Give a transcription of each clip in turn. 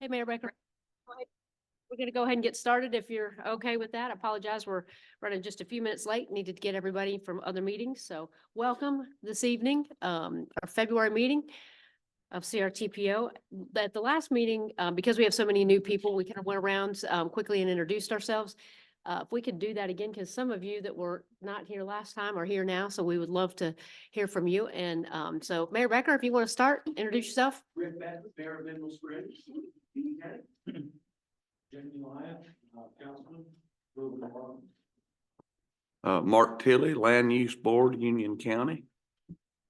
Hey, Mayor Becker. We're going to go ahead and get started if you're okay with that. I apologize. We're running just a few minutes late. Needed to get everybody from other meetings. So welcome this evening, our February meeting of CRTPO. At the last meeting, because we have so many new people, we kind of went around quickly and introduced ourselves. If we could do that again, because some of you that were not here last time are here now, so we would love to hear from you. And so Mayor Becker, if you want to start, introduce yourself. Rick Becker, Mayor of Middle Springs. Jimmy Lyon, Councilman. Mark Tilley, Land Use Board, Union County.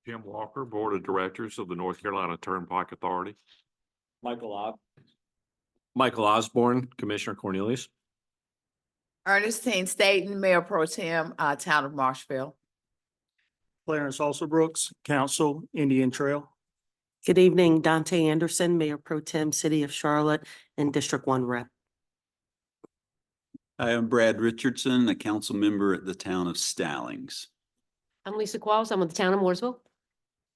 Jim Walker, Board of Directors of the North Carolina Turnpike Authority. Michael Osborne, Commissioner Cornelius. Ernestine Staten, Mayor Pro Tem, Town of Marshville. Clarence Also Brooks, Council, Indian Trail. Good evening, Dante Anderson, Mayor Pro Tem, City of Charlotte and District 1 Rep. I am Brad Richardson, a council member at the town of Stallings. I'm Lisa Qualls. I'm with the town of Mooresville.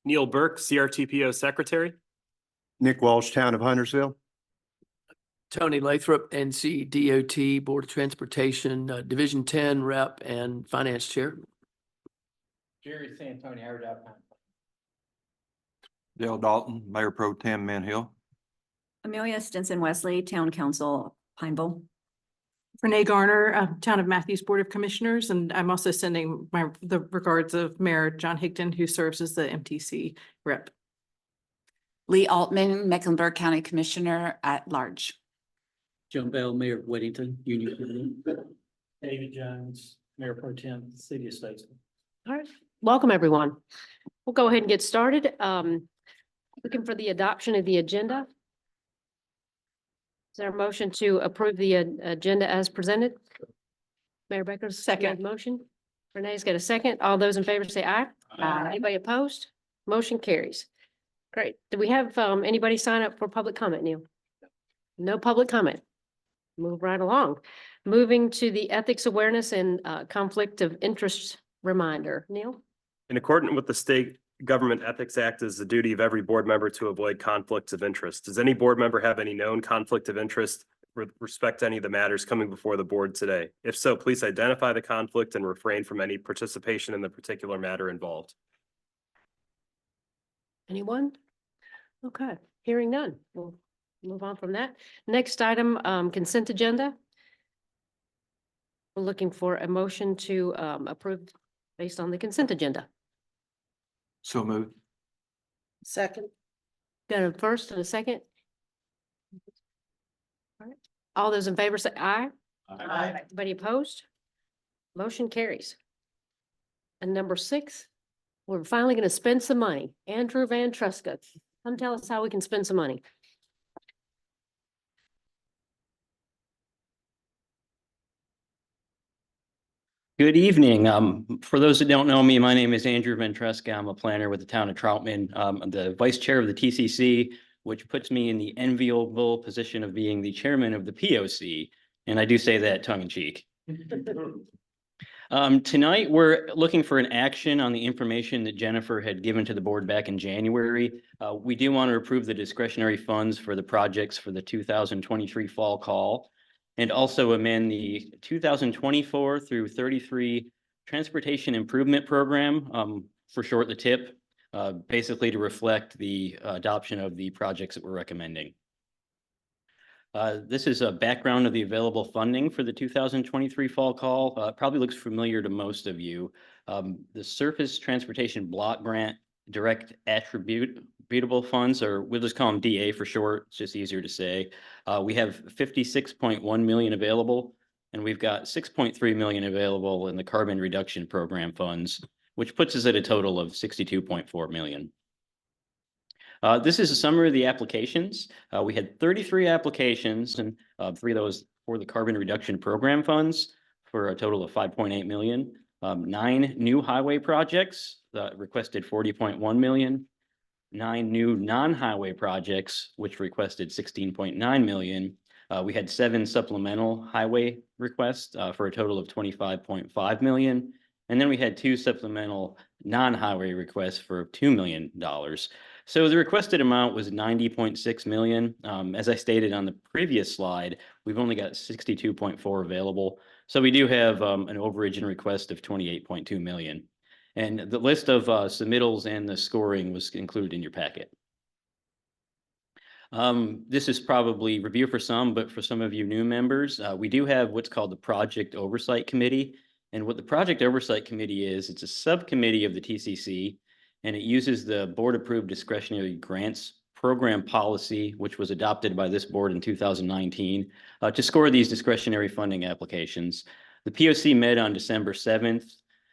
Neil Burke, CRTPO Secretary. Nick Walsh, Town of Huntersville. Tony Lathrop, NC DOT Board of Transportation, Division 10 Rep and Finance Chair. Jerry Santoni, Howard. Dale Dalton, Mayor Pro Tem, Mint Hill. Amelia Stinson Wesley, Town Council, Pineville. Renee Garner, Town of Matthews Board of Commissioners, and I'm also sending the regards of Mayor John Higdon, who serves as the MTC rep. Lee Altman, Mecklenburg County Commissioner at Large. Joan Bell, Mayor of Weddington, Union County. David Jones, Mayor Pro Tem, City of Statesville. All right, welcome everyone. We'll go ahead and get started. Looking for the adoption of the agenda. Is there a motion to approve the agenda as presented? Mayor Becker's second motion. Renee's got a second. All those in favor say aye. Aye. Anybody opposed? Motion carries. Great. Do we have anybody sign up for public comment, Neil? No public comment. Move right along. Moving to the ethics awareness and conflict of interest reminder. Neil? In accordance with the State Government Ethics Act, is the duty of every board member to avoid conflicts of interest. Does any board member have any known conflict of interest with respect to any of the matters coming before the board today? If so, please identify the conflict and refrain from any participation in the particular matter involved. Anyone? Okay, hearing none. We'll move on from that. Next item, consent agenda. We're looking for a motion to approve based on the consent agenda. So moved. Second. Got a first and a second. All right. All those in favor say aye. Aye. Anybody opposed? Motion carries. And number 6, we're finally going to spend some money. Andrew Van Truska, come tell us how we can spend some money. Good evening. For those that don't know me, my name is Andrew Ventresca. I'm a planner with the town of Troutman. I'm the vice chair of the TCC, which puts me in the enviable position of being the chairman of the POC. And I do say that tongue in cheek. Tonight, we're looking for an action on the information that Jennifer had given to the board back in January. We do want to approve the discretionary funds for the projects for the 2023 fall call, and also amend the 2024 through 33 Transportation Improvement Program, for short, the TIP, basically to reflect the adoption of the projects that we're recommending. This is a background of the available funding for the 2023 fall call. Probably looks familiar to most of you. The Surface Transportation Block Grant Direct Attributable Funds, or we'll just call them DA for short. It's just easier to say. We have 56.1 million available, and we've got 6.3 million available in the Carbon Reduction Program funds, which puts us at a total of 62.4 million. This is a summary of the applications. We had 33 applications, and 3 of those for the Carbon Reduction Program funds for a total of 5.8 million. 9 new highway projects requested 40.1 million. 9 new non-highway projects, which requested 16.9 million. We had 7 supplemental highway requests for a total of 25.5 million. And then we had 2 supplemental non-highway requests for $2 million. So the requested amount was 90.6 million. As I stated on the previous slide, we've only got 62.4 available. So we do have an overage in request of 28.2 million. And the list of submittals and the scoring was included in your packet. This is probably review for some, but for some of you new members, we do have what's called the Project Oversight Committee. And what the Project Oversight Committee is, it's a subcommittee of the TCC, and it uses the board-approved discretionary grants program policy, which was adopted by this board in 2019, to score these discretionary funding applications. The POC met on December 7th,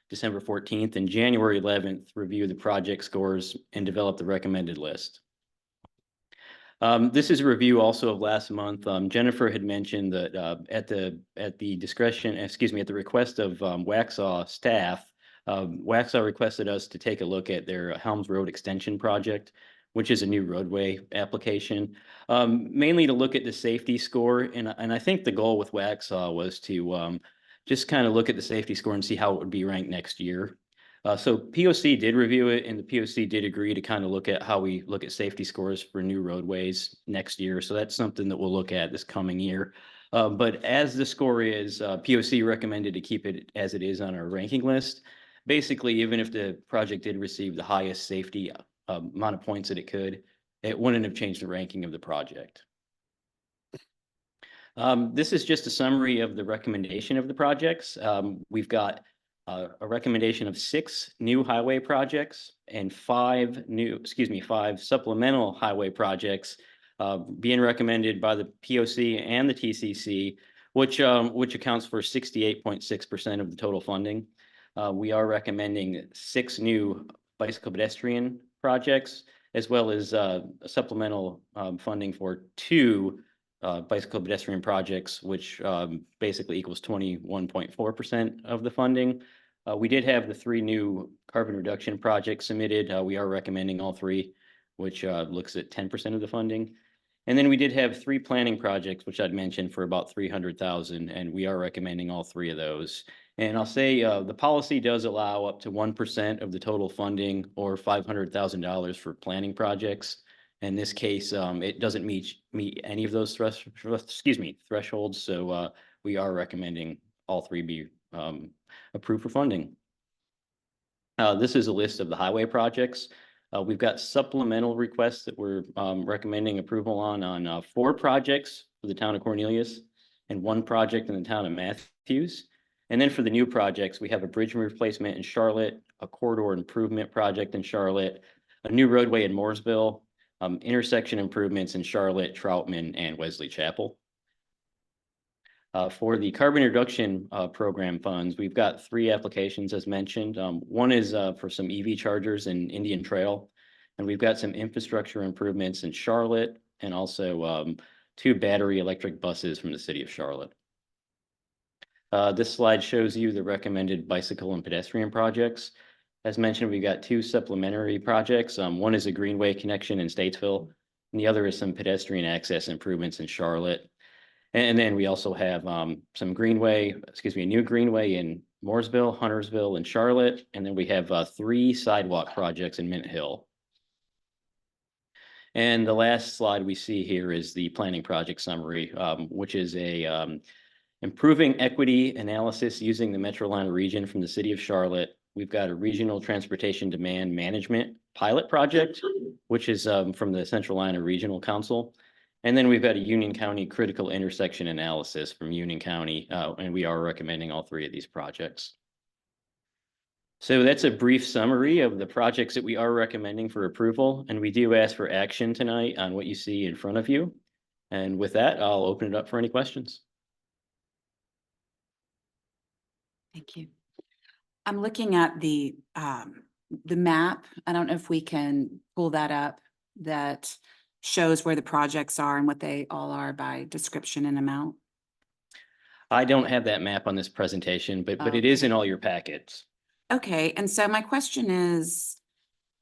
December 14th, and January 11th, reviewed the project scores and developed the recommended list. This is a review also of last month. Jennifer had mentioned that at the discretion, excuse me, at the request of Waxhaw staff, Waxhaw requested us to take a look at their Helms Road Extension project, which is a new roadway application, mainly to look at the safety score. And I think the goal with Waxhaw was to just kind of look at the safety score and see how it would be ranked next year. So POC did review it, and the POC did agree to kind of look at how we look at safety scores for new roadways next year. So that's something that we'll look at this coming year. But as the score is, POC recommended to keep it as it is on our ranking list. Basically, even if the project did receive the highest safety amount of points that it could, it wouldn't have changed the ranking of the project. This is just a summary of the recommendation of the projects. We've got a recommendation of 6 new highway projects and 5 supplemental highway projects being recommended by the POC and the TCC, which accounts for 68.6% of the total funding. We are recommending 6 new bicycle pedestrian projects, as well as supplemental funding for 2 bicycle pedestrian projects, which basically equals 21.4% of the funding. We did have the 3 new carbon reduction projects submitted. We are recommending all 3, which looks at 10% of the funding. And then we did have 3 planning projects, which I'd mentioned, for about 300,000, and we are recommending all 3 of those. And I'll say the policy does allow up to 1% of the total funding, or $500,000 for planning projects. In this case, it doesn't meet any of those thresholds. So we are recommending all 3 be approved for funding. This is a list of the highway projects. We've got supplemental requests that we're recommending approval on 4 projects for the town of Cornelius and 1 project in the town of Matthews. And then for the new projects, we have a bridge replacement in Charlotte, a corridor improvement project in Charlotte, a new roadway in Mooresville, intersection improvements in Charlotte, Troutman, and Wesley Chapel. For the carbon reduction program funds, we've got 3 applications as mentioned. One is for some EV chargers in Indian Trail, and we've got some infrastructure improvements in Charlotte, and also 2 battery electric buses from the city of Charlotte. This slide shows you the recommended bicycle and pedestrian projects. As mentioned, we've got 2 supplementary projects. One is a greenway connection in Statesville, and the other is some pedestrian access improvements in Charlotte. And then we also have a new greenway in Mooresville, Huntersville, and Charlotte. And then we have 3 sidewalk projects in Mint Hill. And the last slide we see here is the planning project summary, which is a improving equity analysis using the Metrolina region from the city of Charlotte. We've got a regional transportation demand management pilot project, which is from the Central Line Regional Council. And then we've got a Union County critical intersection analysis from Union County, and we are recommending all 3 of these projects. So that's a brief summary of the projects that we are recommending for approval, and we do ask for action tonight on what you see in front of you. And with that, I'll open it up for any questions. Thank you. I'm looking at the map. I don't know if we can pull that up, that shows where the projects are and what they all are by description and amount. I don't have that map on this presentation, but it is in all your packets. Okay, and so my question is,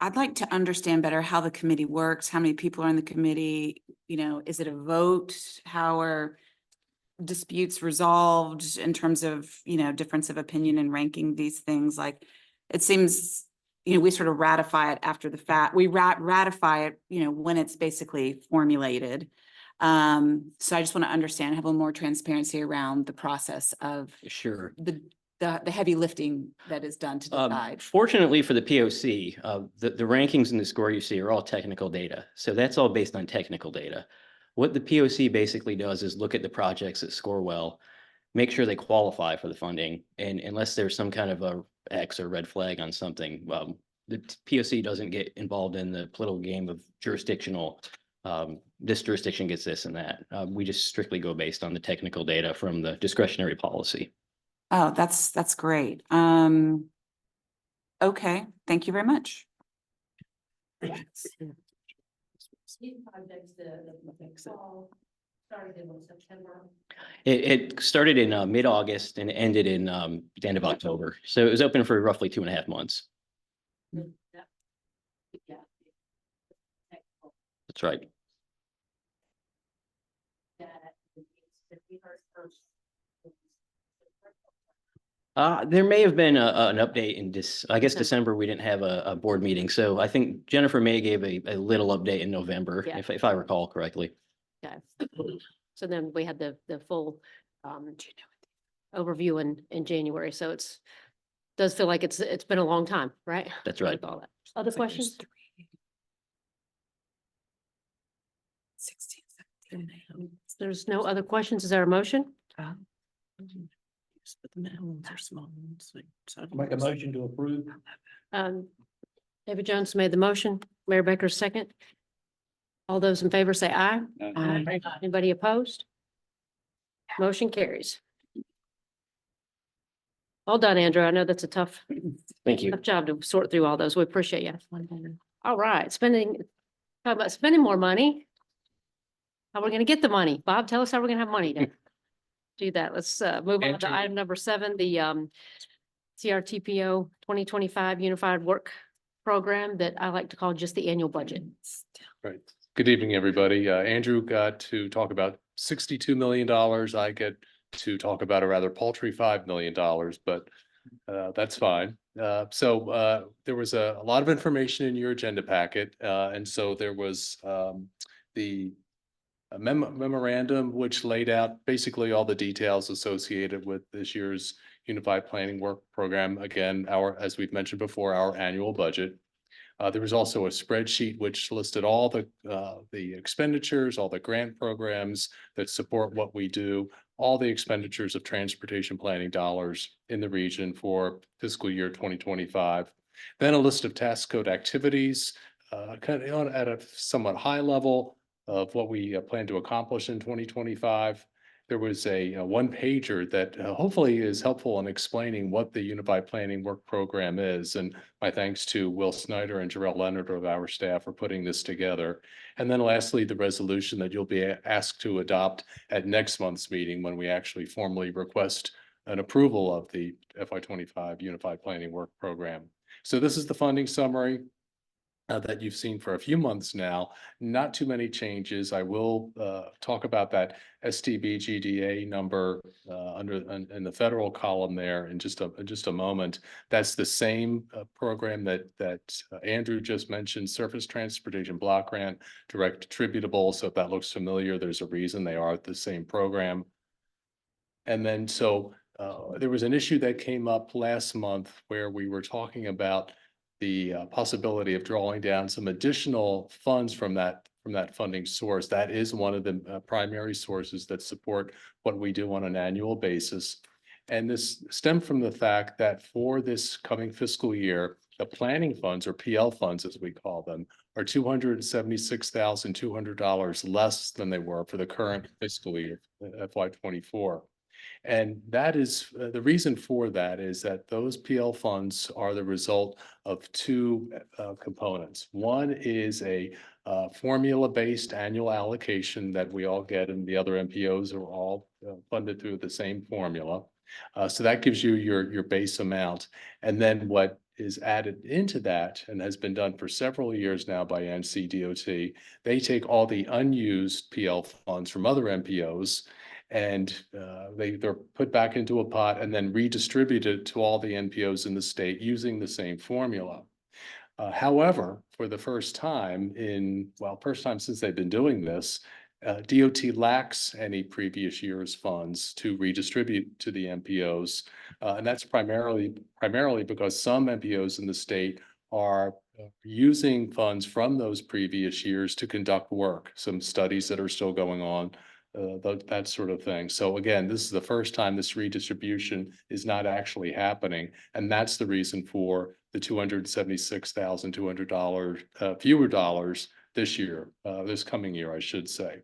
I'd like to understand better how the committee works, how many people are in the committee, is it a vote? How are disputes resolved in terms of, difference of opinion and ranking these things? Like, it seems we sort of ratify it after the fact. We ratify it, when it's basically formulated. So I just want to understand, have a little more transparency around the process of Sure. the heavy lifting that is done to decide. Fortunately for the POC, the rankings and the score you see are all technical data. So that's all based on technical data. What the POC basically does is look at the projects that score well, make sure they qualify for the funding. And unless there's some kind of a X or red flag on something, the POC doesn't get involved in the political game of jurisdictional. This jurisdiction gets this and that. We just strictly go based on the technical data from the discretionary policy. Oh, that's great. Okay, thank you very much. These projects, the fall started in September. It started in mid-August and ended in the end of October. So it was open for roughly 2.5 months. Yeah. That's right. There may have been an update in I guess December, we didn't have a board meeting. So I think Jennifer May gave a little update in November, Yeah. if I recall correctly. Okay. So then we had the full overview in January. So does feel like it's been a long time, right? That's right. With all that. Other questions? 16, 17. There's no other questions. Is there a motion? Make a motion to approve. David Jones made the motion. Mayor Becker second. All those in favor say aye. Aye. Anybody opposed? Motion carries. Well done, Andrew. I know that's a tough Thank you. job to sort through all those. We appreciate you. All right, talking about spending more money. How we're gonna get the money? Bob, tell us how we're gonna have money to do that. Let's move on to item number 7, the CRTPO 2025 Unified Work Program that I like to call just the annual budget. Right. Good evening, everybody. Andrew got to talk about $62 million. I get to talk about a rather paltry $5 million, but that's fine. So there was a lot of information in your agenda packet. And so there was the memorandum, which laid out basically all the details associated with this year's Unified Planning Work Program. Again, as we've mentioned before, our annual budget. There was also a spreadsheet which listed all the expenditures, all the grant programs that support what we do, all the expenditures of transportation planning dollars in the region for fiscal year 2025. Then a list of task code activities, kind of at a somewhat high level of what we plan to accomplish in 2025. There was a one pager that hopefully is helpful in explaining what the Unified Planning Work Program is. And my thanks to Will Snyder and Jarrell Leonard of our staff for putting this together. And then lastly, the resolution that you'll be asked to adopt at next month's meeting when we actually formally request an approval of the FY25 Unified Planning Work Program. So this is the funding summary that you've seen for a few months now. Not too many changes. I will talk about that STB GDA number in the federal column there in just a moment. That's the same program that Andrew just mentioned, Surface Transportation Block Grant, Direct Attributable. So if that looks familiar, there's a reason they are the same program. And then there was an issue that came up last month where we were talking about the possibility of drawing down some additional funds from that funding source. That is one of the primary sources that support what we do on an annual basis. And this stemmed from the fact that for this coming fiscal year, the planning funds, or PL funds as we call them, are $276,200 less than they were for the current fiscal year, FY24. And that is the reason for that is that those PL funds are the result of two components. One is a formula-based annual allocation that we all get, and the other MPOs are all funded through the same formula. So that gives you your base amount. And then what is added into that, and has been done for several years now by NCDOT, they take all the unused PL funds from other MPOs and they're put back into a pot and then redistributed to all the NPOs in the state using the same formula. However, for the first time first time since they've been doing this, DOT lacks any previous year's funds to redistribute to the MPOs. And that's primarily because some MPOs in the state are using funds from those previous years to conduct work, some studies that are still going on, that sort of thing. So again, this is the first time this redistribution is not actually happening. And that's the reason for the $276,200 fewer dollars this year, this coming year, I should say.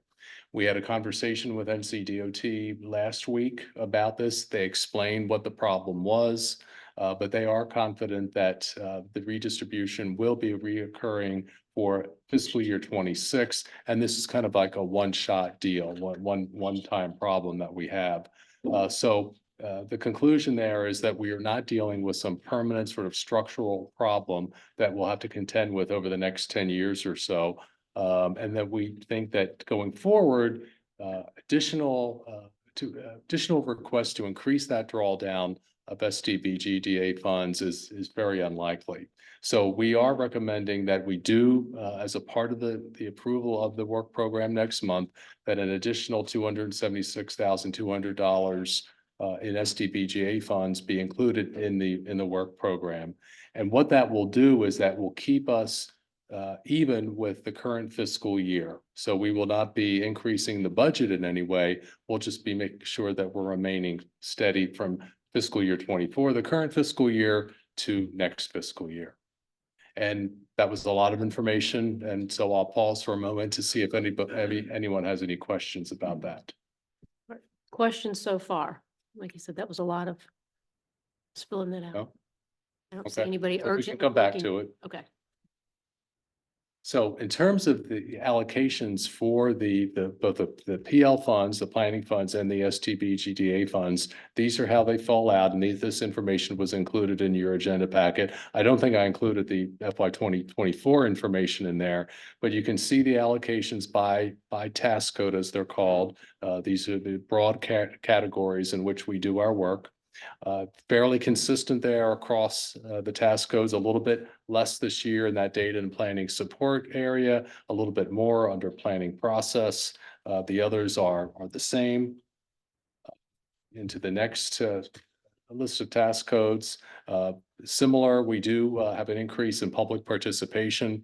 We had a conversation with NCDOT last week about this. They explained what the problem was, but they are confident that the redistribution will be reoccurring for fiscal year 26. And this is kind of like a one-shot deal, one-time problem that we have. The conclusion there is that we are not dealing with some permanent sort of structural problem that we'll have to contend with over the next 10 years or so. And that we think that going forward, additional requests to increase that drawdown of SDBGDA funds is very unlikely. So we are recommending that we do, as a part of the approval of the work program next month, that an additional $276,200 in SDBGA funds be included in the work program. And what that will do is that will keep us even with the current fiscal year. So we will not be increasing the budget in any way. We'll just be making sure that we're remaining steady from fiscal year 24, the current fiscal year, to next fiscal year. And that was a lot of information. And so I'll pause for a moment to see if anyone has any questions about that. Questions so far? Like you said, that was a lot of spilling that out. No? I don't see Okay. anybody So we urgent. can come back to it. Okay. So in terms of the allocations for both the PL funds, the planning funds, and the STB-GDA funds, these are how they fall out, and this information was included in your agenda packet. I don't think I included the FY 2024 information in there, but you can see the allocations by task code, as they're called. These are the broad categories in which we do our work. Fairly consistent there across the task codes, a little bit less this year in that data and planning support area, a little bit more under planning process. The others are the same. Into the next list of task codes. Similar, we do have an increase in public participation.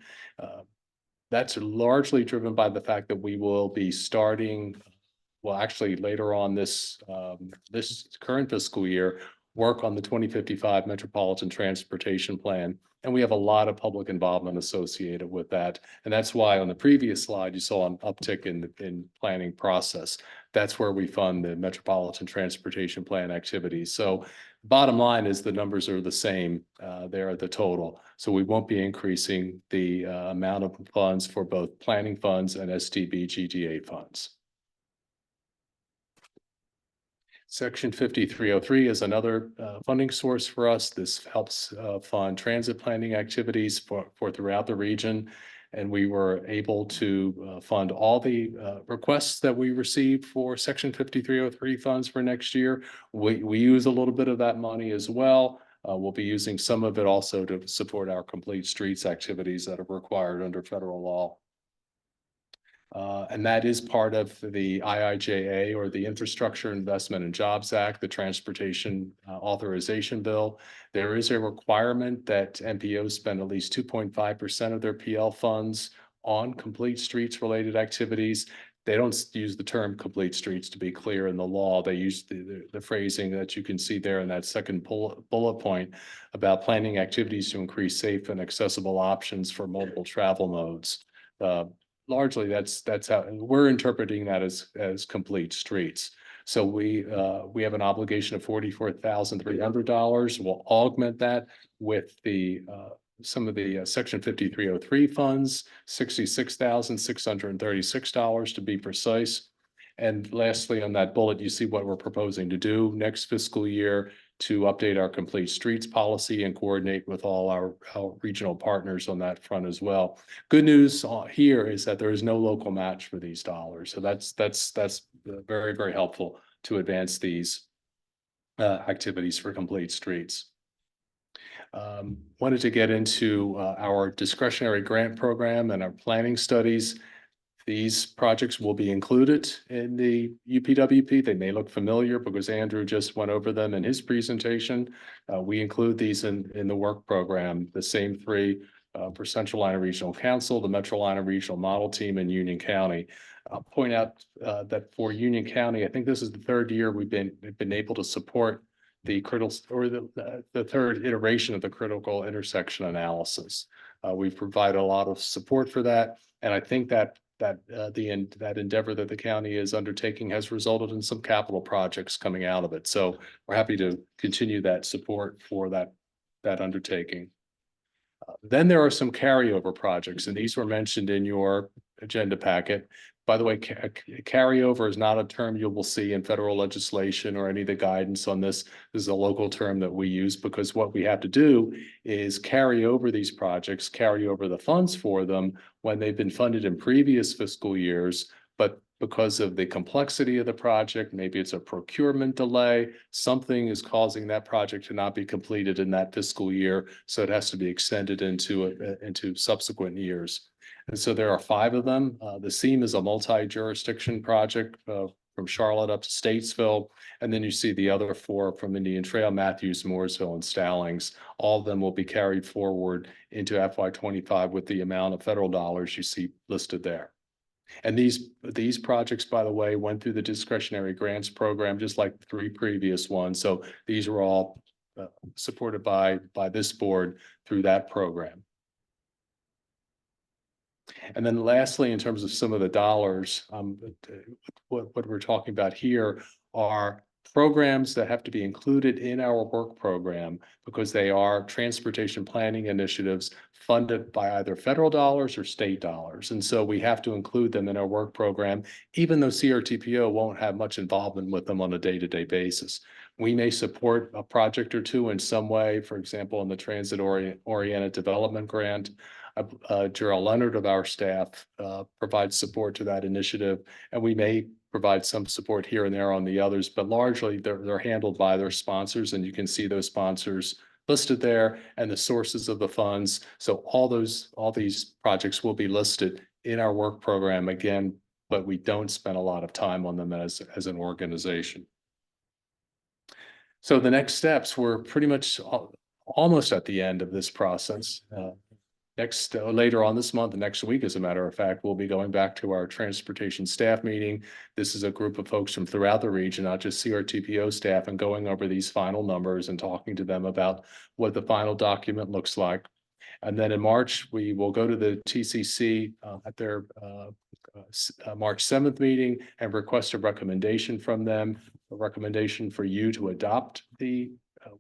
That's largely driven by the fact that we will be starting, well, actually later on this current fiscal year, work on the 2055 Metropolitan Transportation Plan. And we have a lot of public involvement associated with that. And that's why on the previous slide, you saw an uptick in planning process. That's where we fund the Metropolitan Transportation Plan activities. So bottom line is the numbers are the same there at the total. So we won't be increasing the amount of funds for both planning funds and STB-GDA funds. Section 5303 is another funding source for us. This helps fund transit planning activities for throughout the region. And we were able to fund all the requests that we received for Section 5303 funds for next year. We use a little bit of that money as well. We'll be using some of it also to support our complete streets activities that are required under federal law. And that is part of the IIJA, or the Infrastructure Investment and Jobs Act, the Transportation Authorization Bill. There is a requirement that MPOs spend at least 2.5% of their PL funds on complete streets related activities. They don't use the term complete streets, to be clear, in the law. They use the phrasing that you can see there in that second bullet point about planning activities to increase safe and accessible options for multiple travel modes. Largely, that's how we're interpreting that as complete streets. So we have an obligation of $44,300. We'll augment that with some of the Section 5303 funds, $66,636 to be precise. And lastly, on that bullet, you see what we're proposing to do next fiscal year to update our complete streets policy and coordinate with all our regional partners on that front as well. Good news here is that there is no local match for these dollars. So that's very, very helpful to advance these activities for complete streets. Wanted to get into our discretionary grant program and our planning studies. These projects will be included in the UPWP. They may look familiar because Andrew just went over them in his presentation. We include these in the work program, the same three for Central Line Regional Council, the Metro Line Regional Model Team, and Union County. I'll point out that for Union County, I think this is the third year we've been able to support the critical or the third iteration of the critical intersection analysis. We've provided a lot of support for that, and I think that that endeavor that the county is undertaking has resulted in some capital projects coming out of it. So we're happy to continue that support for that undertaking. Then there are some carryover projects, and these were mentioned in your agenda packet. By the way, carryover is not a term you will see in federal legislation or any of the guidance on this. This is a local term that we use because what we have to do is carry over these projects, carry over the funds for them when they've been funded in previous fiscal years. But because of the complexity of the project, maybe it's a procurement delay, something is causing that project to not be completed in that fiscal year. So it has to be extended into subsequent years. And so there are 5 of them. The SEAM is a multi-jurisdiction project from Charlotte up to Statesville. And then you see the other 4 from Indian Trail, Matthews, Mooresville, and Stallings. All of them will be carried forward into FY25 with the amount of federal dollars you see listed there. And these projects, by the way, went through the discretionary grants program, just like the 3 previous ones. So these were all supported by this board through that program. And then lastly, in terms of some of the dollars, what we're talking about here are programs that have to be included in our work program because they are transportation planning initiatives funded by either federal dollars or state dollars. And so we have to include them in our work program, even though CRTPO won't have much involvement with them on a day-to-day basis. We may support a project or 2 in some way, for example, in the transit-oriented development grant. Gerald Leonard of our staff provides support to that initiative, and we may provide some support here and there on the others, but largely they're handled by their sponsors, and you can see those sponsors listed there and the sources of the funds. So all these projects will be listed in our work program again, but we don't spend a lot of time on them as an organization. So the next steps, we're pretty much almost at the end of this process. Later on this month, next week, as a matter of fact, we'll be going back to our transportation staff meeting. This is a group of folks from throughout the region, not just CRTPO staff, and going over these final numbers and talking to them about what the final document looks like. And then in March, we will go to the TCC at their March 7th meeting and request a recommendation from them, a recommendation for you to adopt the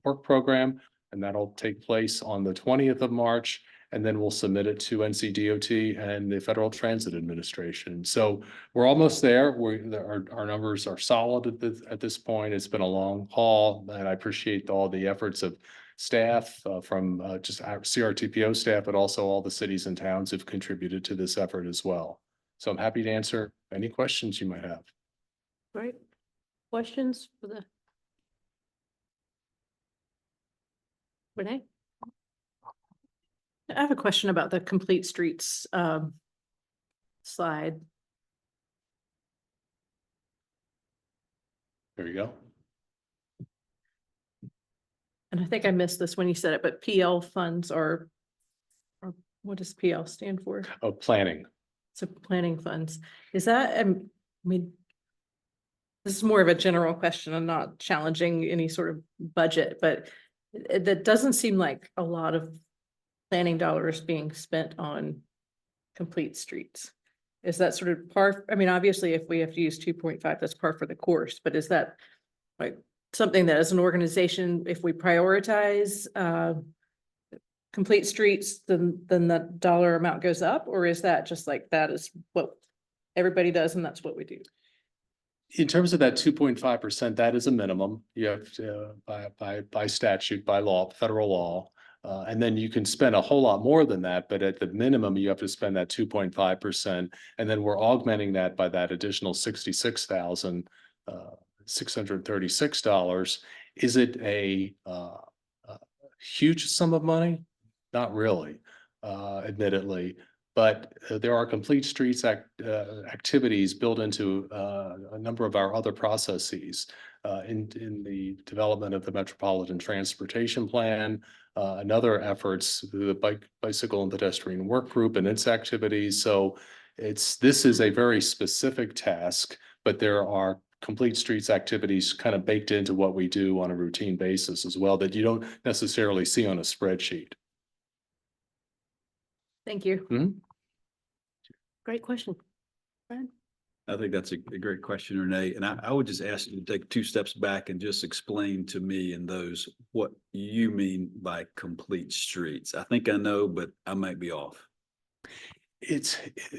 work program. And that'll take place on the 20th of March. And then we'll submit it to NCDOT and the Federal Transit Administration. So we're almost there. Our numbers are solid at this point. It's been a long haul, and I appreciate all the efforts of staff from just our CRTPO staff, but also all the cities and towns who've contributed to this effort as well. So I'm happy to answer any questions you might have. Great. Questions for the Renee? I have a question about the complete streets slide. There you go. And I think I missed this when you said it, but PL funds are what does PL stand for? Oh, planning. So planning funds. Is that, I mean, this is more of a general question. I'm not challenging any sort of budget, but that doesn't seem like a lot of planning dollars being spent on complete streets. Is that sort of par? I mean, obviously, if we have to use 2.5, that's par for the course, but is that like something that as an organization, if we prioritize complete streets, then the dollar amount goes up? Or is that just like, that is what everybody does and that's what we do? In terms of that 2.5%, that is a minimum. You have to, by statute, by law, federal law. And then you can spend a whole lot more than that, but at the minimum, you have to spend that 2.5%. And then we're augmenting that by that additional $66,636. Is it huge sum of money? Not really, admittedly. But there are complete streets activities built into a number of our other processes in the development of the Metropolitan Transportation Plan, and other efforts, the bicycle and pedestrian work group and its activities. So this is a very specific task, but there are complete streets activities kind of baked into what we do on a routine basis as well that you don't necessarily see on a spreadsheet. Thank you. Great question. Brad? I think that's a great question, Renee. And I would just ask you to take 2 steps back and just explain to me and those what you mean by complete streets. I think I know, but I might be off.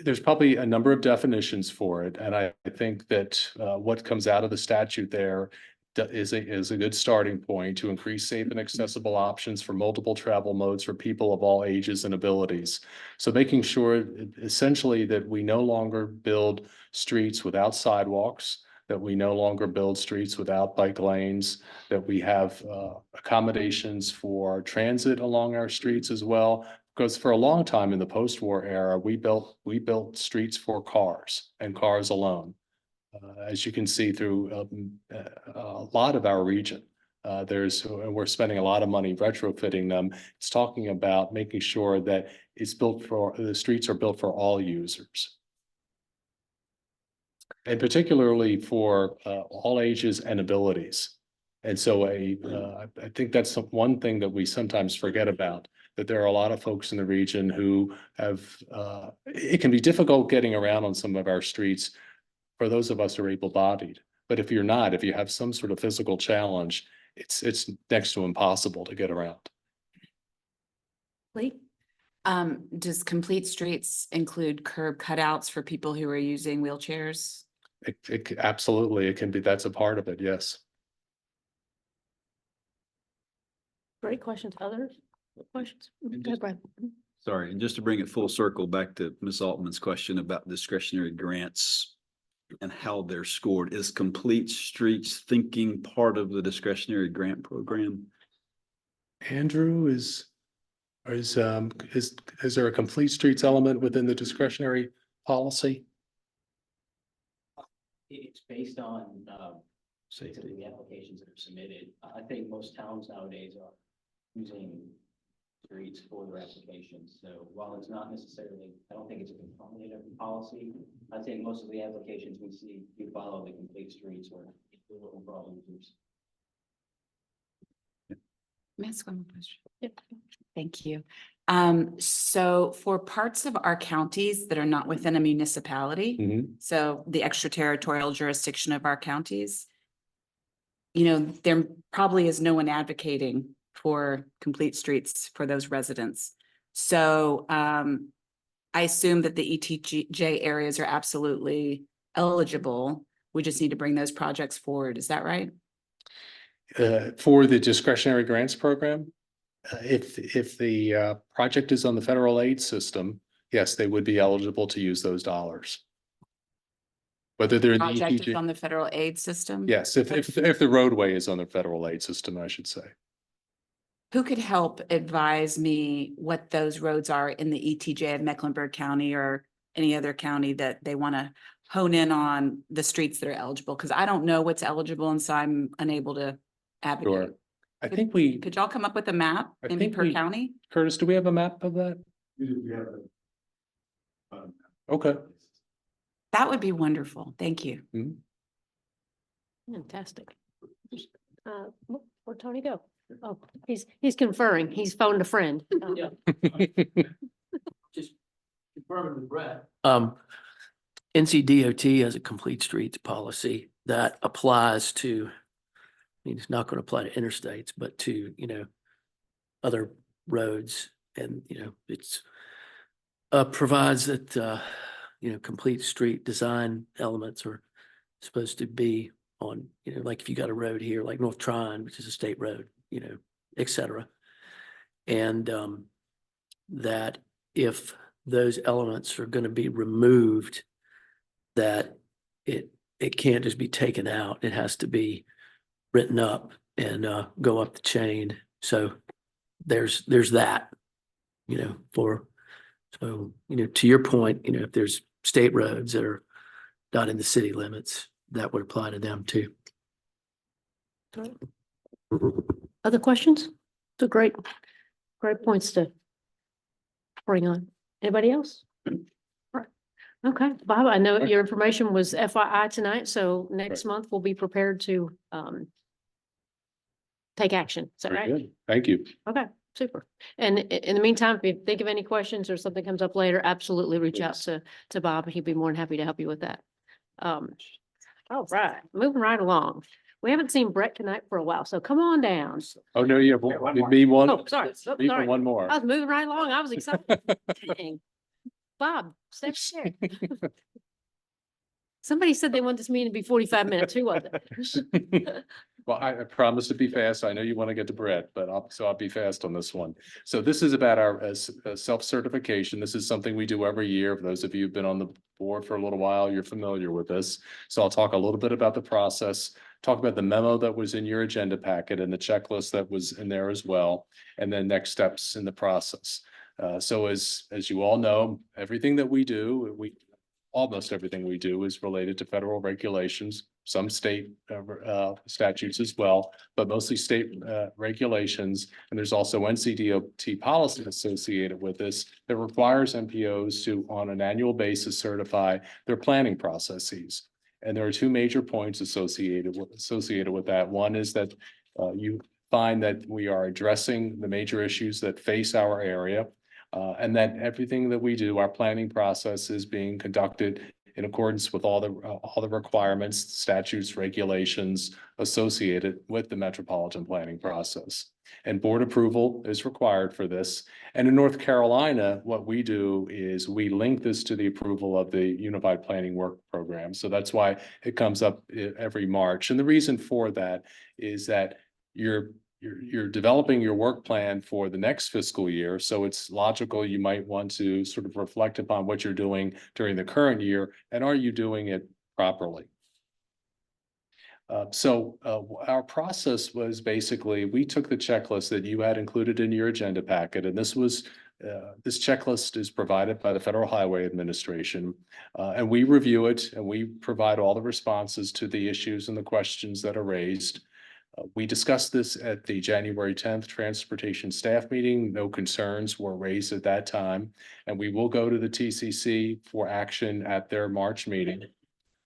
There's probably a number of definitions for it, and I think that what comes out of the statute there is a good starting point to increase safe and accessible options for multiple travel modes for people of all ages and abilities. So making sure essentially that we no longer build streets without sidewalks, that we no longer build streets without bike lanes, that we have accommodations for transit along our streets as well. Because for a long time in the post-war era, we built streets for cars and cars alone. As you can see through a lot of our region, we're spending a lot of money retrofitting them. It's talking about making sure that the streets are built for all users. And particularly for all ages and abilities. And so I think that's one thing that we sometimes forget about, that there are a lot of folks in the region who have, it can be difficult getting around on some of our streets for those of us who are able-bodied. But if you're not, if you have some sort of physical challenge, it's next to impossible to get around. Lee? Does complete streets include curb cutouts for people who are using wheelchairs? Absolutely, it can be, that's a part of it, yes. Great questions. Others? Questions? Go ahead, Brad. Sorry, and just to bring it full circle back to Ms. Altman's question about discretionary grants and how they're scored, is Complete Streets thinking part of the discretionary grant program? Andrew, is there a complete streets element within the discretionary policy? It's based on the applications that are submitted. I think most towns nowadays are using streets for their applications. So while it's not necessarily, I don't think it's a component of the policy. I think most of the applications we see do follow the complete streets or looking for all users. May I ask one more question? Yep. Thank you. So for parts of our counties that are not within a municipality, so the extraterritorial jurisdiction of our counties, there probably is no one advocating for complete streets for those residents. So I assume that the ETJ areas are absolutely eligible. We just need to bring those projects forward. Is that right? For the discretionary grants program, if the project is on the federal aid system, yes, they would be eligible to use those dollars. Whether they're in the Project is ETJ, on the federal aid system? yes, if the roadway is on the federal aid system, I should say. Who could help advise me what those roads are in the ETJ of Mecklenburg County or any other county that they want to hone in on the streets that are eligible? Because I don't know what's eligible, and so I'm unable to advocate. Sure. I think we, Could y'all come up with a map, I maybe think per we- county? Curtis, do we have a map of that? Okay. That would be wonderful. Thank you. Fantastic. Where'd Tony go? Oh, he's conferring. He's phoned a friend. Yeah. Just confirming with Brett. NCDOT has a complete streets policy that applies to, I mean, it's not going to apply to interstates, but to, other roads. And, it's provides that, complete street design elements are supposed to be on, like if you got a road here, like North Tryon, which is a state road, et cetera. And that if those elements are going to be removed, that it can't just be taken out. It has to be written up and go up the chain. So there's that, so, to your point, if there's state roads that are not in the city limits, that would apply to them too. Other questions? So great points to bring on. Anybody else? Right. Okay, Bob, I know your information was FYI tonight, so next month we'll be prepared to take action. Is that Very right? good. Thank you. Okay, super. And in the meantime, if you think of any questions or something comes up later, absolutely reach out to Bob. He'd be more than happy to help you with that. All right, moving right along. We haven't seen Brett tonight for a while, so come on down. Oh, no, you have me one. Oh, sorry. Oh, Me for sorry. one more. I was moving right along. I was excited. Dang. Bob, step there. Somebody said they want this meeting to be 45 minutes. Who was it? Well, I promise to be fast. I know you want to get to Brett, but I'll be fast on this one. So this is about our self-certification. This is something we do every year. For those of you who've been on the board for a little while, you're familiar with this. So I'll talk a little bit about the process, talk about the memo that was in your agenda packet and the checklist that was in there as well, and then next steps in the process. So as you all know, everything that we do, almost everything we do is related to federal regulations, some state statutes as well, but mostly state regulations. And there's also NCDOT policy associated with this that requires MPOs to, on an annual basis, certify their planning processes. And there are two major points associated with that. One is that you find that we are addressing the major issues that face our area. And that everything that we do, our planning process is being conducted in accordance with all the requirements, statutes, regulations associated with the metropolitan planning process. And board approval is required for this. And in North Carolina, what we do is we link this to the approval of the Unified Planning Work Program. So that's why it comes up every March. And the reason for that is that you're developing your work plan for the next fiscal year. So it's logical you might want to sort of reflect upon what you're doing during the current year and are you doing it properly? Our process was basically, we took the checklist that you had included in your agenda packet, and this checklist is provided by the Federal Highway Administration, and we review it and we provide all the responses to the issues and the questions that are raised. We discussed this at the January 10th Transportation Staff Meeting. No concerns were raised at that time, and we will go to the TCC for action at their March meeting.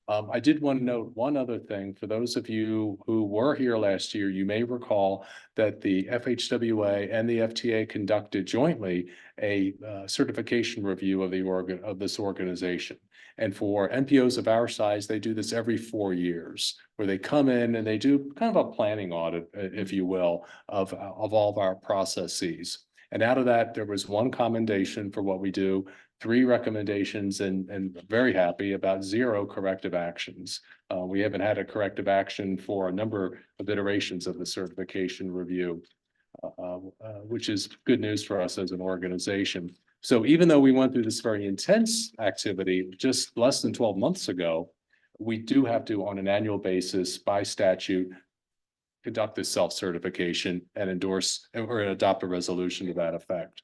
I did want to note one other thing. For those of you who were here last year, you may recall that the FHWA and the FTA conducted jointly a certification review of this organization. And for MPOs of our size, they do this every 4 years, where they come in and they do kind of a planning audit, if you will, of all of our processes. And out of that, there was one commendation for what we do, 3 recommendations, and very happy about 0 corrective actions. We haven't had a corrective action for a number of iterations of the certification review, which is good news for us as an organization. So even though we went through this very intense activity just less than 12 months ago, we do have to, on an annual basis, by statute, conduct this self-certification and endorse or adopt a resolution to that effect.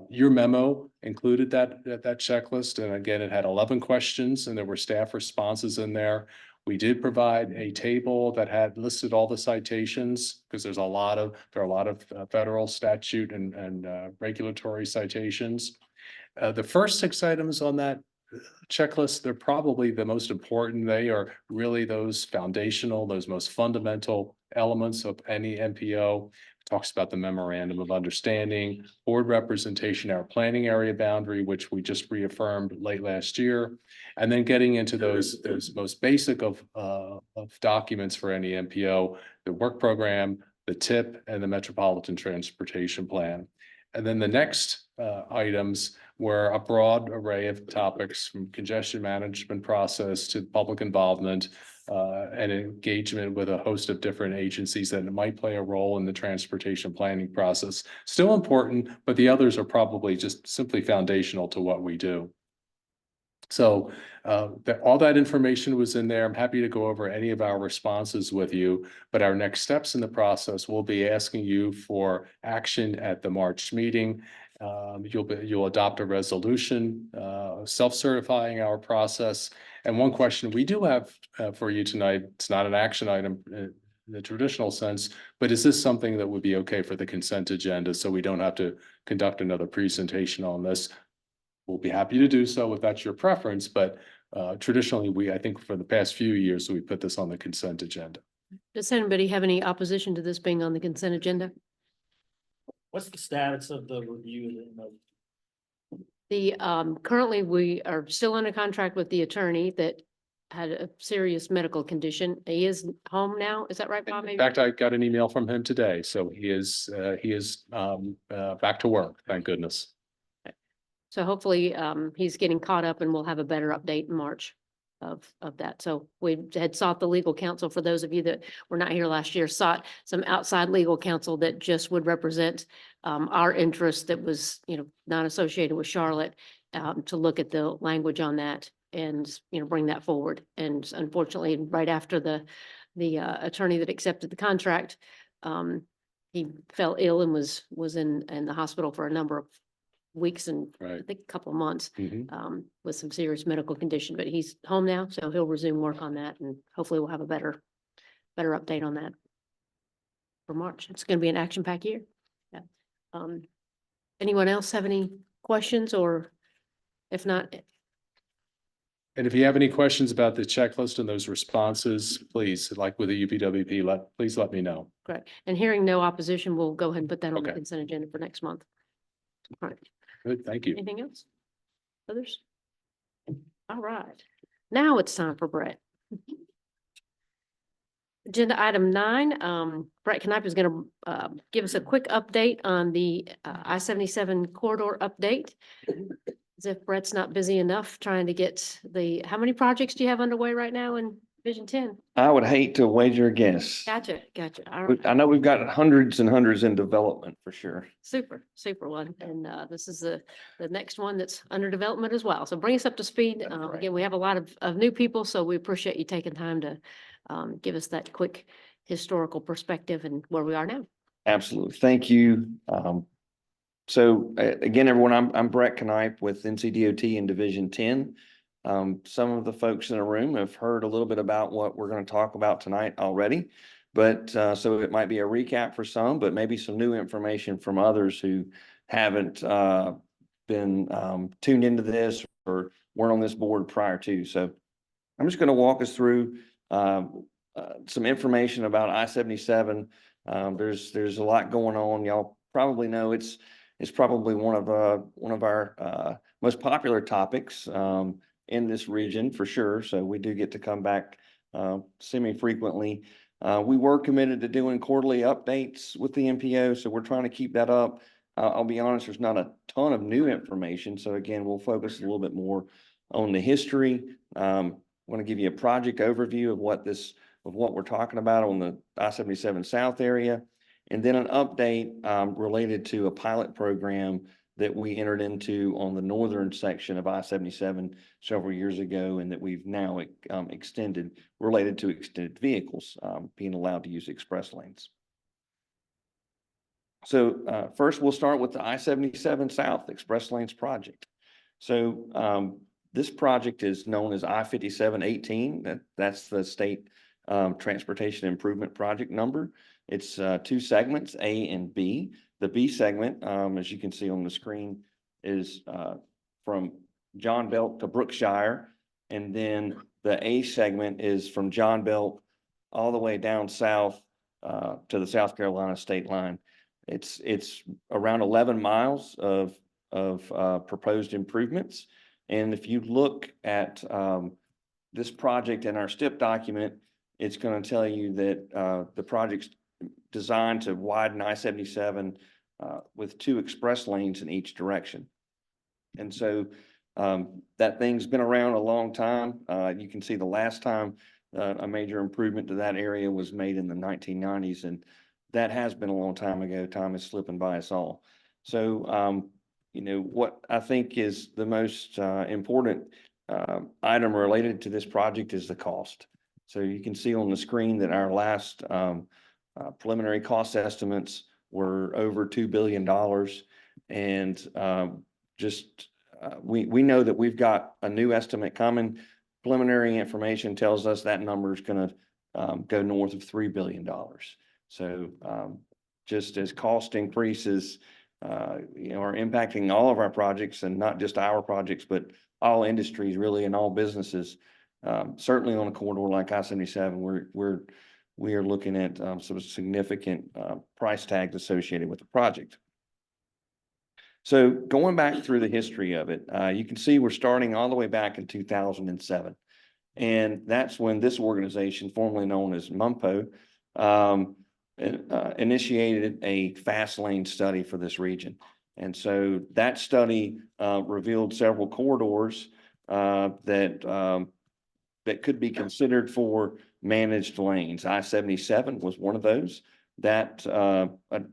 Your memo included that checklist. And again, it had 11 questions and there were staff responses in there. We did provide a table that had listed all the citations because there are a lot of federal statute and regulatory citations. The first 6 items on that checklist, they're probably the most important. They are really those foundational, those most fundamental elements of any MPO. Talks about the memorandum of understanding, board representation, our planning area boundary, which we just reaffirmed late last year, and then getting into those most basic of documents for any MPO, the work program, the TIP, and the Metropolitan Transportation Plan. And then the next items were a broad array of topics from congestion management process to public involvement and engagement with a host of different agencies that might play a role in the transportation planning process. Still important, but the others are probably just simply foundational to what we do. So all that information was in there. I'm happy to go over any of our responses with you, but our next steps in the process will be asking you for action at the March meeting. You'll adopt a resolution, self-certifying our process. And one question we do have for you tonight, it's not an action item in the traditional sense, but is this something that would be okay for the consent agenda so we don't have to conduct another presentation on this? We'll be happy to do so if that's your preference, but traditionally, I think for the past few years, we put this on the consent agenda. Does anybody have any opposition to this being on the consent agenda? What's the status of the review? Currently, we are still under contract with the attorney that had a serious medical condition. He is home now. Is that right, Bob? In fact, I got an email from him today, so he is back to work, thank goodness. So hopefully, he's getting caught up and we'll have a better update in March of that. So we had sought the legal counsel, for those of you that were not here last year, sought some outside legal counsel that just would represent our interest that was, not associated with Charlotte, to look at the language on that and, bring that forward. And unfortunately, right after the attorney that accepted the contract, he fell ill and was in the hospital for a number of weeks and I think a couple of months with some serious medical condition, but he's home now, so he'll resume work on that and hopefully we'll have a better update on that for March. It's going to be an action-packed year. Yeah. Anyone else have any questions, or if not? And if you have any questions about the checklist and those responses, please, like with the UPWP, please let me know. Correct. And hearing no opposition, we'll go ahead and put that on the Okay. consent agenda for next month. All right. Good, thank you. Anything else? Others? All right. Now it's time for Brett. Agenda item 9, Brett Knipe is going to give us a quick update on the I-77 corridor update. As if Brett's not busy enough trying to get how many projects do you have underway right now in Division 10? I would hate to wager a guess. Gotcha. All right. I know we've got hundreds and hundreds in development for sure. Super one. And this is the next one that's under development as well. So bring us up to speed. right. Again, we have a lot of new people, so we appreciate you taking time to give us that quick historical perspective and where we are now. Absolutely. Thank you. Again, everyone, I'm Brett Knipe with NCDOT in Division 10. Some of the folks in the room have heard a little bit about what we're going to talk about tonight already, but so it might be a recap for some, but maybe some new information from others who haven't been tuned into this or weren't on this board prior to. So I'm just going to walk us through some information about I-77. There's a lot going on. Y'all probably know it's probably one of our most popular topics in this region for sure. So we do get to come back semi-frequently. We were committed to doing quarterly updates with the NPO, so we're trying to keep that up. I'll be honest, there's not a ton of new information. So again, we'll focus a little bit more on the history. I want to give you a project overview of what we're talking about on the I-77 South area, and then an update related to a pilot program that we entered into on the northern section of I-77 several years ago, and that we've now extended, related to extended vehicles being allowed to use express lanes. So first, we'll start with the I-77 South Express Lanes project. So this project is known as I-5718. That's the state transportation improvement project number. It's 2 segments, A and B. The B segment, as you can see on the screen, is from John Belt to Brookshire. And then the A segment is from John Belt all the way down south to the South Carolina state line. It's around 11 miles of proposed improvements. And if you look at this project in our STIP document, it's going to tell you that the project's designed to widen I-77 with 2 express lanes in each direction. And so that thing's been around a long time. You can see the last time a major improvement to that area was made in the 1990s, and that has been a long time ago. Time is slipping by us all. So, what I think is the most important item related to this project is the cost. So you can see on the screen that our last preliminary cost estimates were over $2 billion. And we know that we've got a new estimate coming. Preliminary information tells us that number is going to go north of $3 billion. So just as cost increases, are impacting all of our projects, and not just our projects, but all industries really, and all businesses. Certainly on a corridor like I-77, we are looking at some significant price tags associated with the project. So going back through the history of it, you can see we're starting all the way back in 2007. And that's when this organization, formerly known as MUMPO, initiated a fast lane study for this region. And so that study revealed several corridors that could be considered for managed lanes. I-77 was one of those. That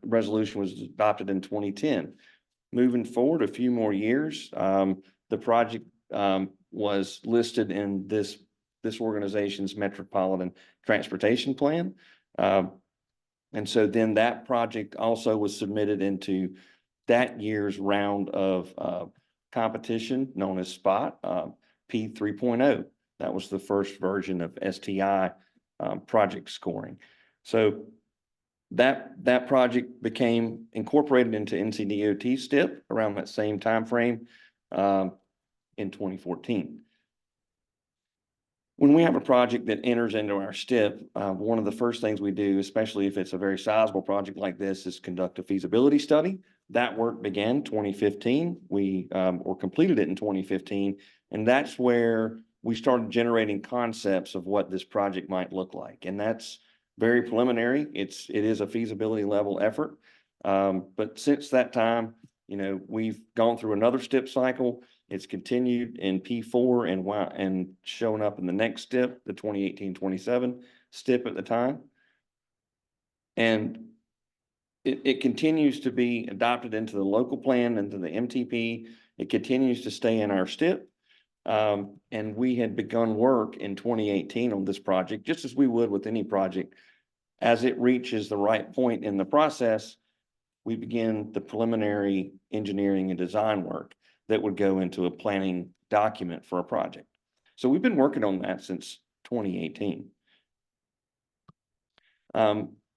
resolution was adopted in 2010. Moving forward a few more years, the project was listed in this organization's Metropolitan Transportation Plan. And so then that project also was submitted into that year's round of competition known as SPOT P 3.0. That was the first version of STI project scoring. So that project became incorporated into NCDOT STIP around that same time frame in 2014. When we have a project that enters into our STIP, one of the first things we do, especially if it's a very sizable project like this, is conduct a feasibility study. That work began 2015. We or completed it in 2015, and that's where we started generating concepts of what this project might look like. And that's very preliminary. It is a feasibility level effort. But since that time, we've gone through another STIP cycle. It's continued in P4 and shown up in the next STIP, the 2018-27 STIP at the time. And it continues to be adopted into the local plan, into the MTP. It continues to stay in our STIP. And we had begun work in 2018 on this project, just as we would with any project. As it reaches the right point in the process, we begin the preliminary engineering and design work that would go into a planning document for a project. So we've been working on that since 2018.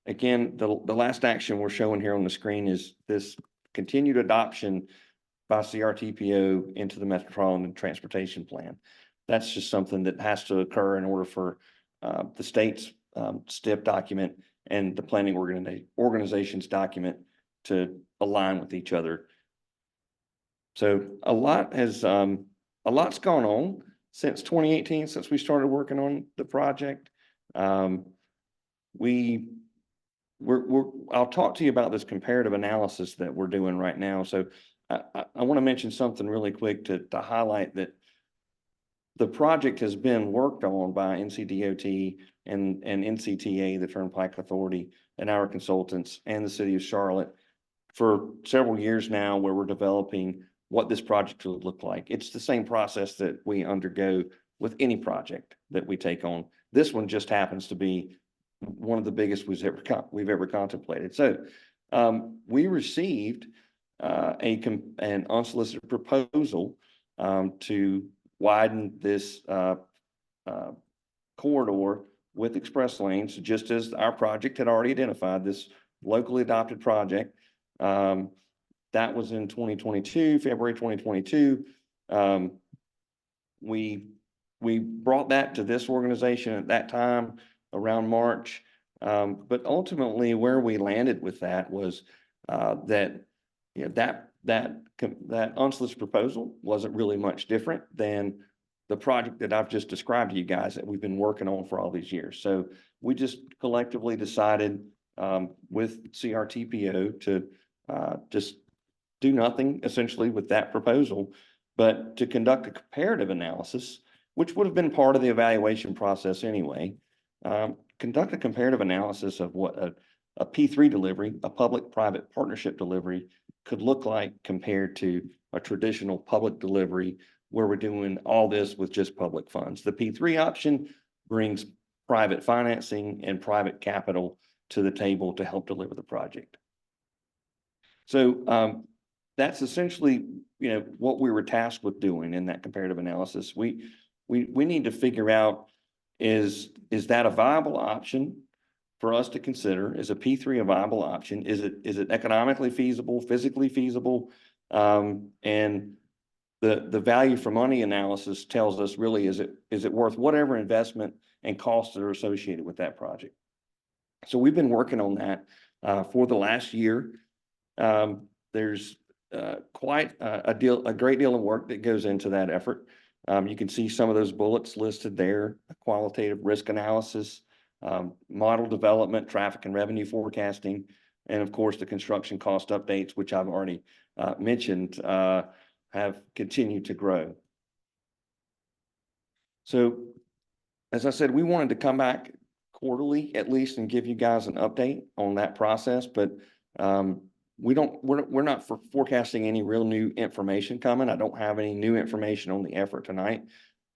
Again, the last action we're showing here on the screen is this continued adoption by CRTPO into the Metropolitan Transportation Plan. That's just something that has to occur in order for the state's STIP document and the planning organization's document to align with each other. So a lot's gone on since 2018, since we started working on the project. I'll talk to you about this comparative analysis that we're doing right now. So I want to mention something really quick to highlight that the project has been worked on by NCDOT and NCTA, the Turnpike Authority, and our consultants, and the city of Charlotte for several years now, where we're developing what this project will look like. It's the same process that we undergo with any project that we take on. This one just happens to be one of the biggest we've ever contemplated. So we received an unsolicited proposal to widen this corridor with express lanes, just as our project had already identified, this locally adopted project. That was in 2022, February 2022. We brought that to this organization at that time around March. But ultimately where we landed with that was that unsolicited proposal wasn't really much different than the project that I've just described to you guys that we've been working on for all these years. So we just collectively decided with CRTPO to just do nothing essentially with that proposal, but to conduct a comparative analysis, which would have been part of the evaluation process anyway. Conduct a comparative analysis of what a P3 delivery, a public-private partnership delivery, could look like compared to a traditional public delivery where we're doing all this with just public funds. The P3 option brings private financing and private capital to the table to help deliver the project. So that's essentially, what we were tasked with doing in that comparative analysis. We need to figure out, is that a viable option for us to consider? Is a P3 a viable option? Is it economically feasible, physically feasible? And the value for money analysis tells us really, is it worth whatever investment and costs that are associated with that project? So we've been working on that for the last year. There's quite a great deal of work that goes into that effort. You can see some of those bullets listed there: qualitative risk analysis, model development, traffic and revenue forecasting, and of course the construction cost updates, which I've already mentioned, have continued to grow. So as I said, we wanted to come back quarterly at least and give you guys an update on that process, but we're not forecasting any real new information coming. I don't have any new information on the effort tonight.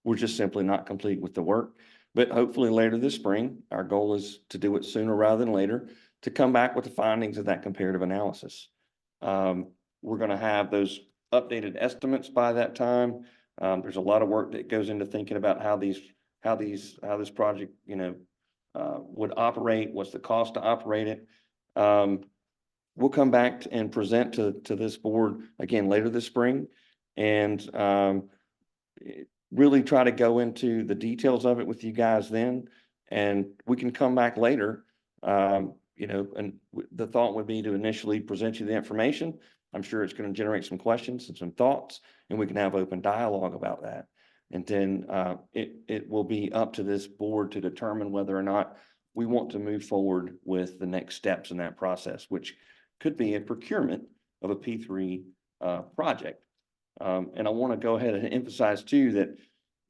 We're just simply not complete with the work. But hopefully later this spring, our goal is to do it sooner rather than later, to come back with the findings of that comparative analysis. We're going to have those updated estimates by that time. There's a lot of work that goes into thinking about how this project, would operate. What's the cost to operate it? We'll come back and present to this board again later this spring, and really try to go into the details of it with you guys then. And we can come back later, and the thought would be to initially present you the information. I'm sure it's going to generate some questions and some thoughts, and we can have open dialogue about that. And then it will be up to this board to determine whether or not we want to move forward with the next steps in that process, which could be a procurement of a P3 project. And I want to go ahead and emphasize too that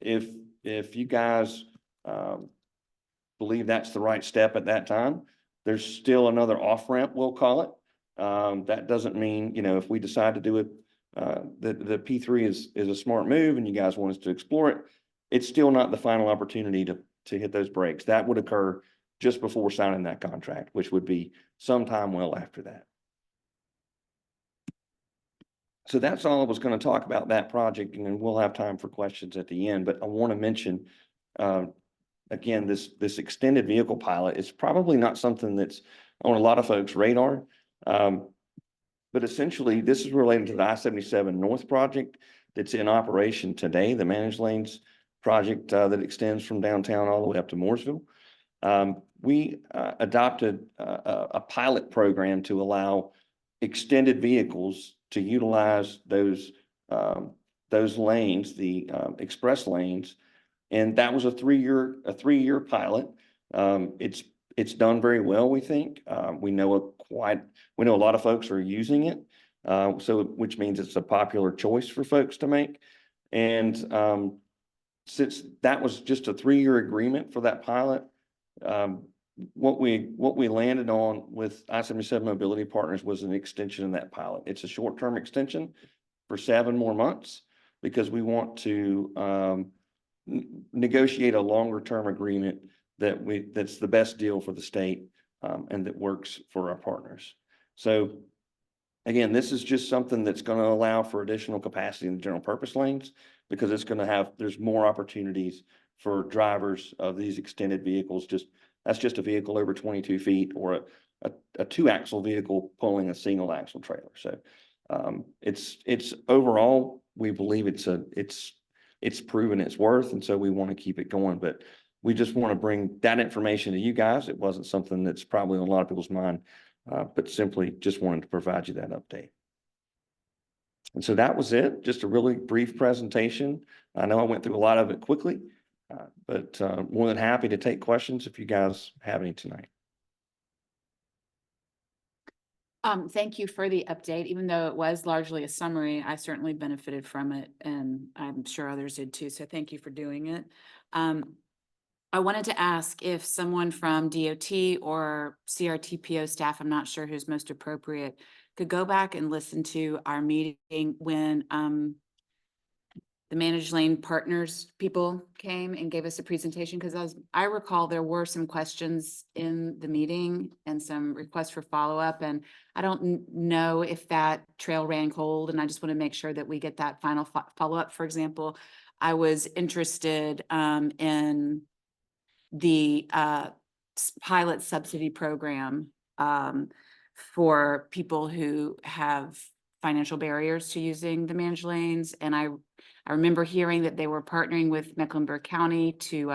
if you guys believe that's the right step at that time, there's still another off-ramp, we'll call it. That doesn't mean, if we decide to do it, the P3 is a smart move and you guys want us to explore it, it's still not the final opportunity to hit those brakes. That would occur just before signing that contract, which would be sometime well after that. So that's all I was going to talk about that project, and then we'll have time for questions at the end. But I want to mention, again, this extended vehicle pilot is probably not something that's on a lot of folks' radar. But essentially, this is related to the I-77 North project that's in operation today, the managed lanes project that extends from downtown all the way up to Mooresville. We adopted a pilot program to allow extended vehicles to utilize those lanes, the express lanes, and that was a three-year pilot. It's done very well, we think. We know a lot of folks are using it, which means it's a popular choice for folks to make. And since that was just a 3-year agreement for that pilot, what we landed on with I-77 Mobility Partners was an extension of that pilot. It's a short-term extension for 7 more months because we want to negotiate a longer-term agreement that's the best deal for the state and that works for our partners. So again, this is just something that's going to allow for additional capacity in the general purpose lanes because there's more opportunities for drivers of these extended vehicles. That's just a vehicle over 22 feet or a 2-axle vehicle pulling a single axle trailer. So it's overall, we believe it's proven its worth. And so we want to keep it going, but we just want to bring that information to you guys. It wasn't something that's probably on a lot of people's mind, but simply just wanted to provide you that update. And so that was it. Just a really brief presentation. I know I went through a lot of it quickly, but more than happy to take questions if you guys have any tonight. Thank you for the update. Even though it was largely a summary, I certainly benefited from it, and I'm sure others did too. So thank you for doing it. I wanted to ask if someone from DOT or CRTPO staff, I'm not sure who's most appropriate, could go back and listen to our meeting when the managed lane partners people came and gave us a presentation, because as I recall, there were some questions in the meeting and some requests for follow-up, and I don't know if that trail ran cold, and I just want to make sure that we get that final follow-up. For example, I was interested in the pilot subsidy program for people who have financial barriers to using the managed lanes. And I remember hearing that they were partnering with Mecklenburg County to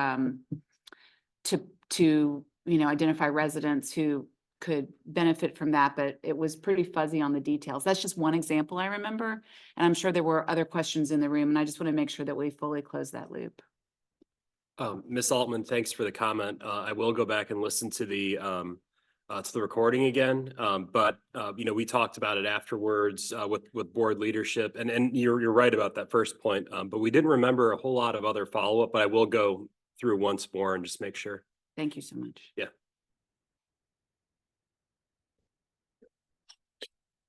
identify residents who could benefit from that, but it was pretty fuzzy on the details. That's just one example I remember. And I'm sure there were other questions in the room, and I just want to make sure that we fully close that loop. Ms. Altman, thanks for the comment. I will go back and listen to the recording again. But we talked about it afterwards with board leadership, and you're right about that first point. But we didn't remember a whole lot of other follow-up, but I will go through once more and just make sure. Thank you so much. Yeah.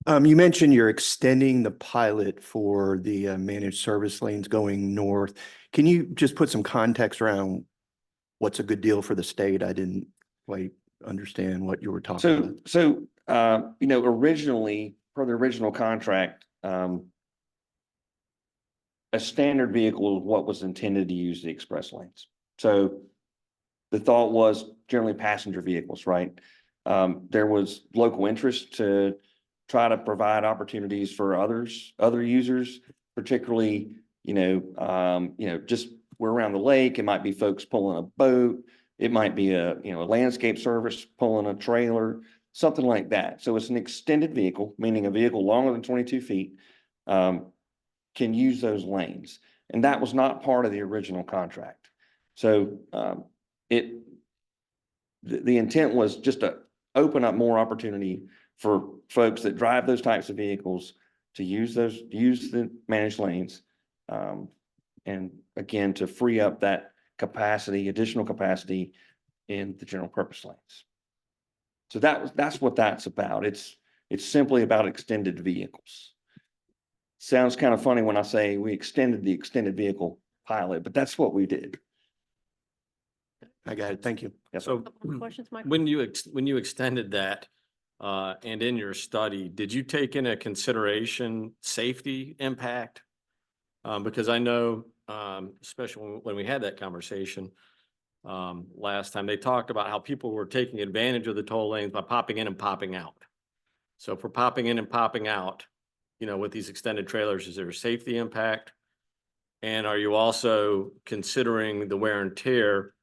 You mentioned you're extending the pilot for the managed service lanes going north. Can you just put some context around what's a good deal for the state? I didn't quite understand what you were talking about. So, originally, per the original contract, a standard vehicle is what was intended to use the express lanes. So the thought was generally passenger vehicles, right? There was local interest to try to provide opportunities for other users, particularly, just we're around the lake. It might be folks pulling a boat. It might be a landscape service pulling a trailer, something like that. So it's an extended vehicle, meaning a vehicle longer than 22 feet, can use those lanes. And that was not part of the original contract. So the intent was just to open up more opportunity for folks that drive those types of vehicles to use the managed lanes. And again, to free up that additional capacity in the general purpose lanes. So that's what that's about. It's simply about extended vehicles. Sounds kind of funny when I say we extended the extended vehicle pilot, but that's what we did. I got it. Thank you. Yes, Couple more questions, Mike? When you extended that, and in your study, did you take into consideration safety impact? Because I know, especially when we had that conversation last time, they talked about how people were taking advantage of the toll lanes by popping in and popping out. So if we're popping in and popping out, with these extended trailers, is there a safety impact? And are you also considering the wear and tear,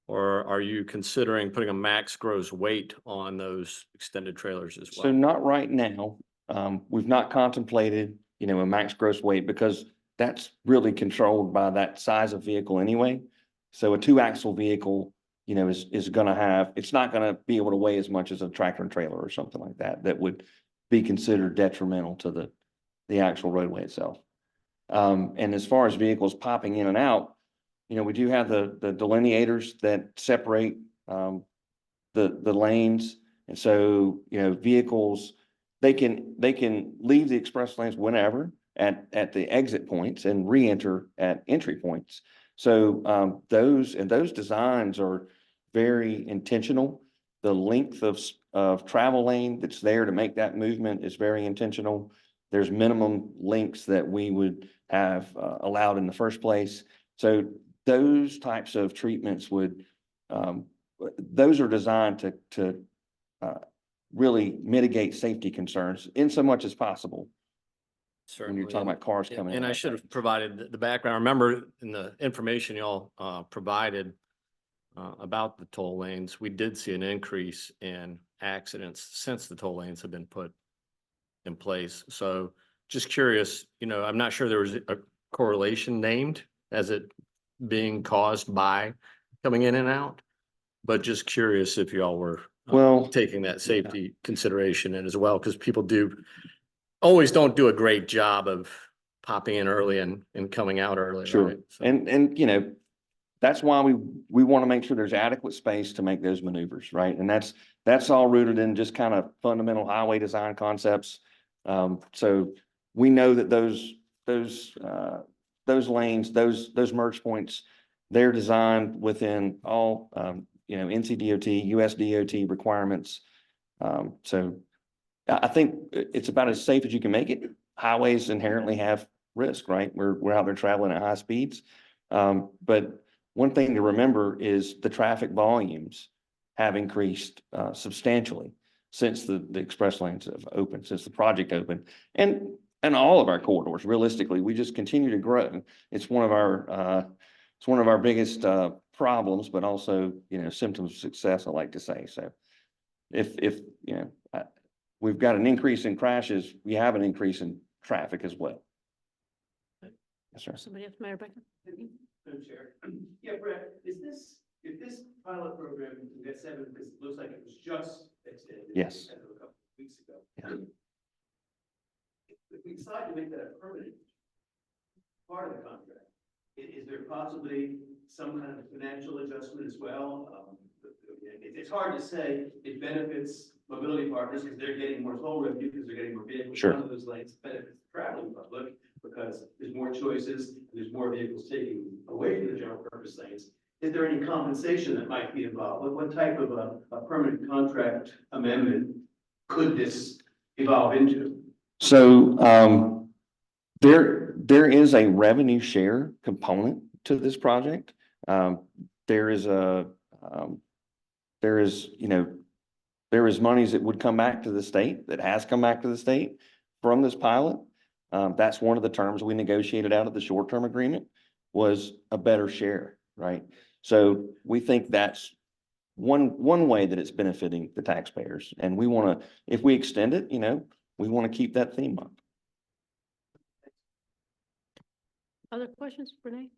or are you considering putting a max gross weight on those extended trailers as well? So not right now. We've not contemplated, a max gross weight, because that's really controlled by that size of vehicle anyway. So a 2-axle vehicle, is going to have, it's not going to be able to weigh as much as a tractor and trailer or something like that, that would be considered detrimental to the actual roadway itself. And as far as vehicles popping in and out, we do have the delineators that separate the lanes. And so, vehicles, they can leave the express lanes whenever at the exit points and re-enter at entry points. So those designs are very intentional. The length of travel lane that's there to make that movement is very intentional. There's minimum lengths that we would have allowed in the first place. So those types of treatments those are designed to really mitigate safety concerns in so much as possible. When you're talking about cars coming in. And I should have provided the background. Remember in the information y'all provided about the toll lanes, we did see an increase in accidents since the toll lanes have been put in place. So just curious, I'm not sure there was a correlation named as it being caused by coming in and out, but just curious if y'all were taking that safety consideration in as well, because people always don't do a great job of popping in early and coming out early. Sure. Right? So, And that's why we want to make sure there's adequate space to make those maneuvers, right? And that's all rooted in just kind of fundamental highway design concepts. So we know that those those lanes, those merge points, they're designed within all, NCDOT, USDOT requirements. So I think it's about as safe as you can make it. Highways inherently have risk, right? We're out there traveling at high speeds. But one thing to remember is the traffic volumes have increased substantially since the express lanes have opened, since the project opened. And all of our corridors, realistically, we just continue to grow. It's one of our biggest problems, but also, symptoms of success, I like to say. So if we've got an increase in crashes, we have an increase in traffic as well. Yes, sir. Somebody else, Mayor Becker? Madam Chair. Yeah, Brett, if this pilot program can get seven, because it looks like it was just extended. Yes. A couple of weeks ago. Yeah. If we decide to make that a permanent part of the contract, is there possibly some kind of financial adjustment as well? It's hard to say it benefits mobility partners because they're getting more toll revenue because they're getting more vehicles. Sure. One of those lanes benefits the traveling public because there's more choices, there's more vehicles taking away from the general purpose lanes. Is there any compensation that might be involved? What type of a permanent contract amendment could this evolve into? So there is a revenue share component to this project. There is monies that would come back to the state, that has come back to the state from this pilot. That's one of the terms we negotiated out of the short-term agreement, was a better share, right? So we think that's one way that it's benefiting the taxpayers. And we want to, if we extend it, we want to keep that theme up. Other questions, Renee?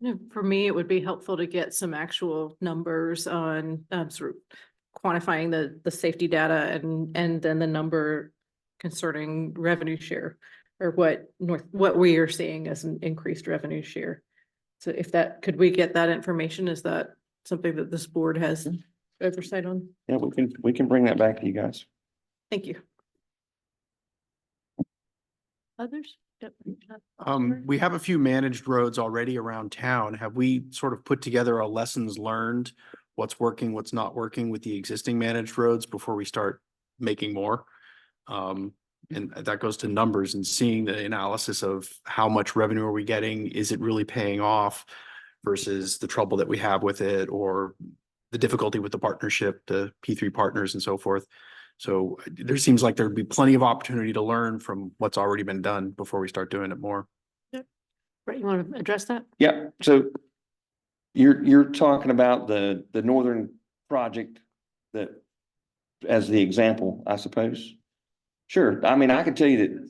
No, for me, it would be helpful to get some actual numbers on sort of quantifying the safety data and then the number concerning revenue share, or what we are seeing as an increased revenue share. So could we get that information? Is that something that this board has oversight on? Yeah, we can bring that back to you guys. Thank you. Others? Yep. We have a few managed roads already around town. Have we sort of put together a lessons learned, what's working, what's not working with the existing managed roads before we start making more? And that goes to numbers and seeing the analysis of how much revenue are we getting? Is it really paying off versus the trouble that we have with it, or the difficulty with the partnership, the P3 partners and so forth. So there seems like there'd be plenty of opportunity to learn from what's already been done before we start doing it more. Brett, you want to address that? Yeah, so you're talking about the northern project that as the example, I suppose. Sure. I mean, I can tell you that.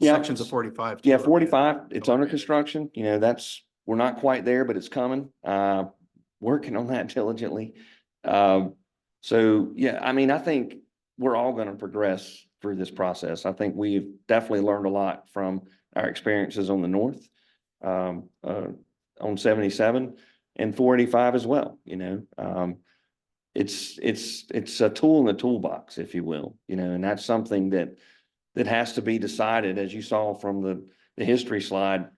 Yeah. Sections of 45. Yeah, 45, it's under construction. We're not quite there, but it's coming. Working on that diligently. So yeah, I mean, I think we're all going to progress through this process. I think we've definitely learned a lot from our experiences on the north, on 77 and 485 as well. It's a tool in the toolbox, if you will, and that's something that has to be decided. As you saw from the history slide,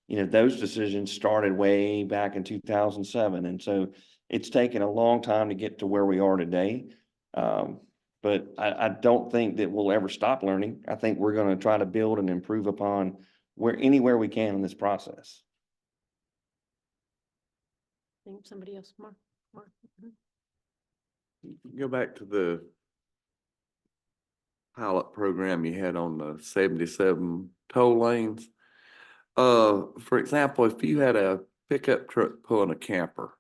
those decisions started way back in 2007. And so it's taken a long time to get to where we are today. But I don't think that we'll ever stop learning. I think we're going to try to build and improve upon anywhere we can in this process. Think somebody else, Mark? Go back to the pilot program you had on the 77 toll lanes. For example, if you had a pickup truck pulling a camper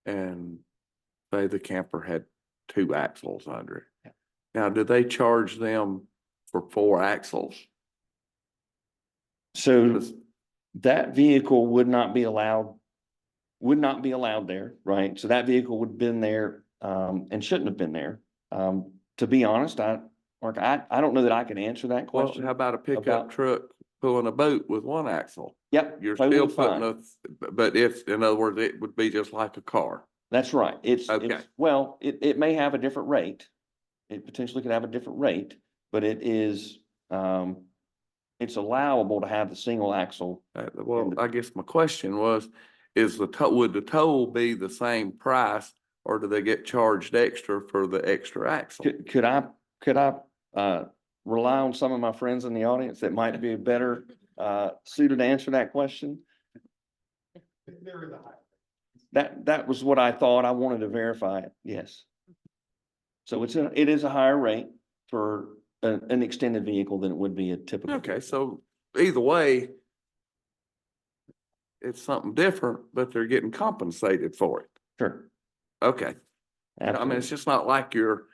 and say the camper had 2 axles under it. Now, do they charge them for 4 axles? So that vehicle would not be allowed there, right? So that vehicle would have been there and shouldn't have been there. To be honest, Mark, I don't know that I can answer that question. Well, how about a pickup truck pulling a boat with 1 axle? Yep. You're totally still putting fine. but in other words, it would be just like a car. That's right. Okay. It may have a different rate. It potentially could have a different rate, but it is, it's allowable to have the single axle. Well, I guess my question was, is would the toll be the same price, or do they get charged extra for the extra axle? Could I rely on some of my friends in the audience that might be better suited to answer that question? That was what I thought. I wanted to verify it. Yes. So it is a higher rate for an extended vehicle than it would be a typical. Okay, so either way, it's something different, but they're getting compensated for it. Sure. Okay. I mean, Absolutely. it's just not like you're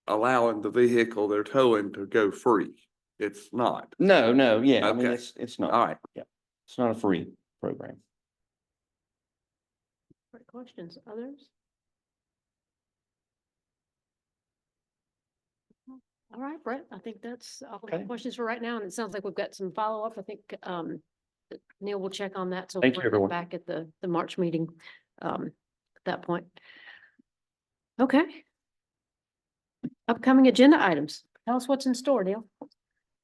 allowing the vehicle they're towing to go free. It's not. No, yeah. I mean, Okay. it's not. All right. Yeah. It's not a free program. Great questions. Others? All right, Brett, I think that's all the Okay. questions for right now. And it sounds like we've got some follow-up. I think Neil will check on that. So Thank you, we'll bring it everyone. back at the March meeting at that point. Okay. Upcoming agenda items. Tell us what's in store, Neil.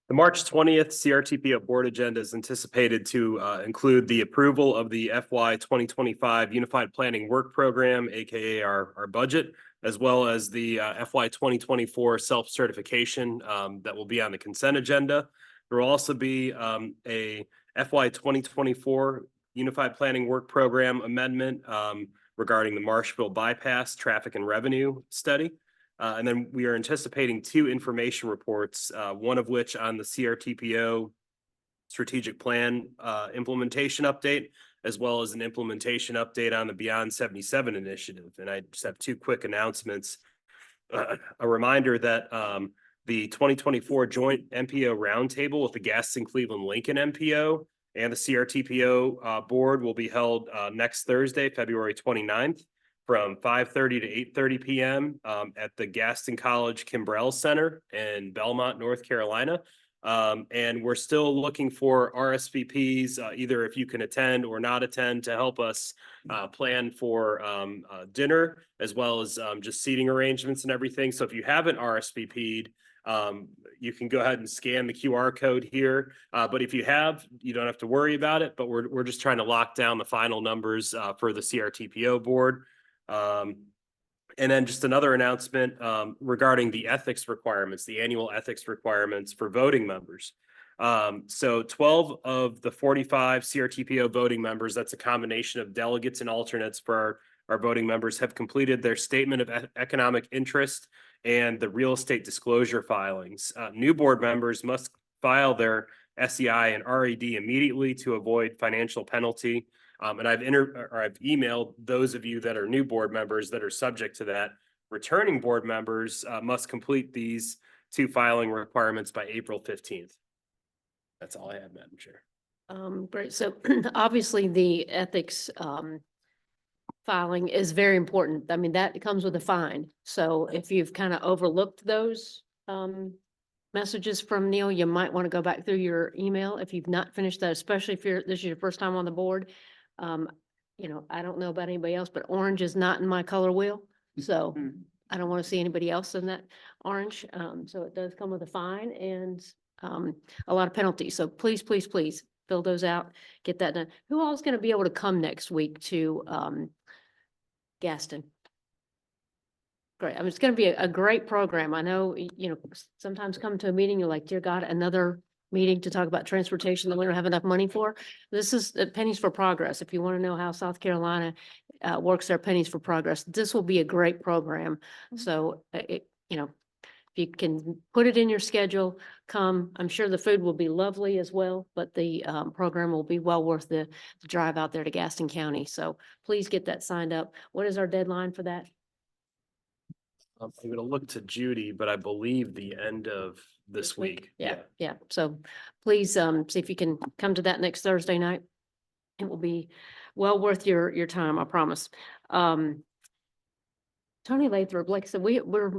The March 20th CRTPO board agenda is anticipated to include the approval of the FY 2025 Unified Planning Work Program, AKA our budget, as well as the FY 2024 self-certification that will be on the consent agenda. There will also be a FY 2024 Unified Planning Work Program amendment regarding the Marshville bypass traffic and revenue study. And then we are anticipating 2 information reports, one of which on the CRTPO strategic plan implementation update, as well as an implementation update on the Beyond 77 initiative. And I just have 2 quick announcements. A reminder that the 2024 joint MPO roundtable with the Gaston Cleveland Lincoln MPO and the CRTPO board will be held next Thursday, February 29th. From 5:30 to 8:30 p.m. At the Gaston College Kimbrell Center in Belmont, North Carolina. And we're still looking for RSVPs, either if you can attend or not attend, to help us plan for dinner, as well as just seating arrangements and everything. So if you haven't RSVP'd, you can go ahead and scan the QR code here. But if you have, you don't have to worry about it. But we're just trying to lock down the final numbers for the CRTPO board. And then just another announcement regarding the ethics requirements, the annual ethics requirements for voting members. So 12 of the 45 CRTPO voting members, that's a combination of delegates and alternates for our voting members, have completed their statement of economic interest and the real estate disclosure filings. New board members must file their SEI and RED immediately to avoid financial penalty. And I've emailed those of you that are new board members that are subject to that. Returning board members must complete these 2 filing requirements by April 15th. That's all I have, Madam Chair. Great. So obviously the ethics filing is very important. I mean, that comes with a fine. So if you've kind of overlooked those messages from Neil, you might want to go back through your email if you've not finished that, especially if this is your first time on the board. You know, I don't know about anybody else, but orange is not in my color wheel. So I don't want to see anybody else in that orange. So it does come with a fine and a lot of penalties. So please, please, please fill those out, get that done. Who all is going to be able to come next week to Gaston? Great. I mean, it's going to be a great program. I know, you know, sometimes come to a meeting, you're like, dear God, another meeting to talk about transportation that we don't have enough money for. This is pennies for progress. If you want to know how South Carolina works their pennies for progress, this will be a great program. So, you know, if you can put it in your schedule, come. I'm sure the food will be lovely as well, but the program will be well worth the drive out there to Gaston County. So please get that signed up. What is our deadline for that? I'm going to look to Judy, but I believe the end of this week. Yeah. So please see if you can come to that next Thursday night. It will be well worth your time, I promise. Tony Lathrop, like I said, we're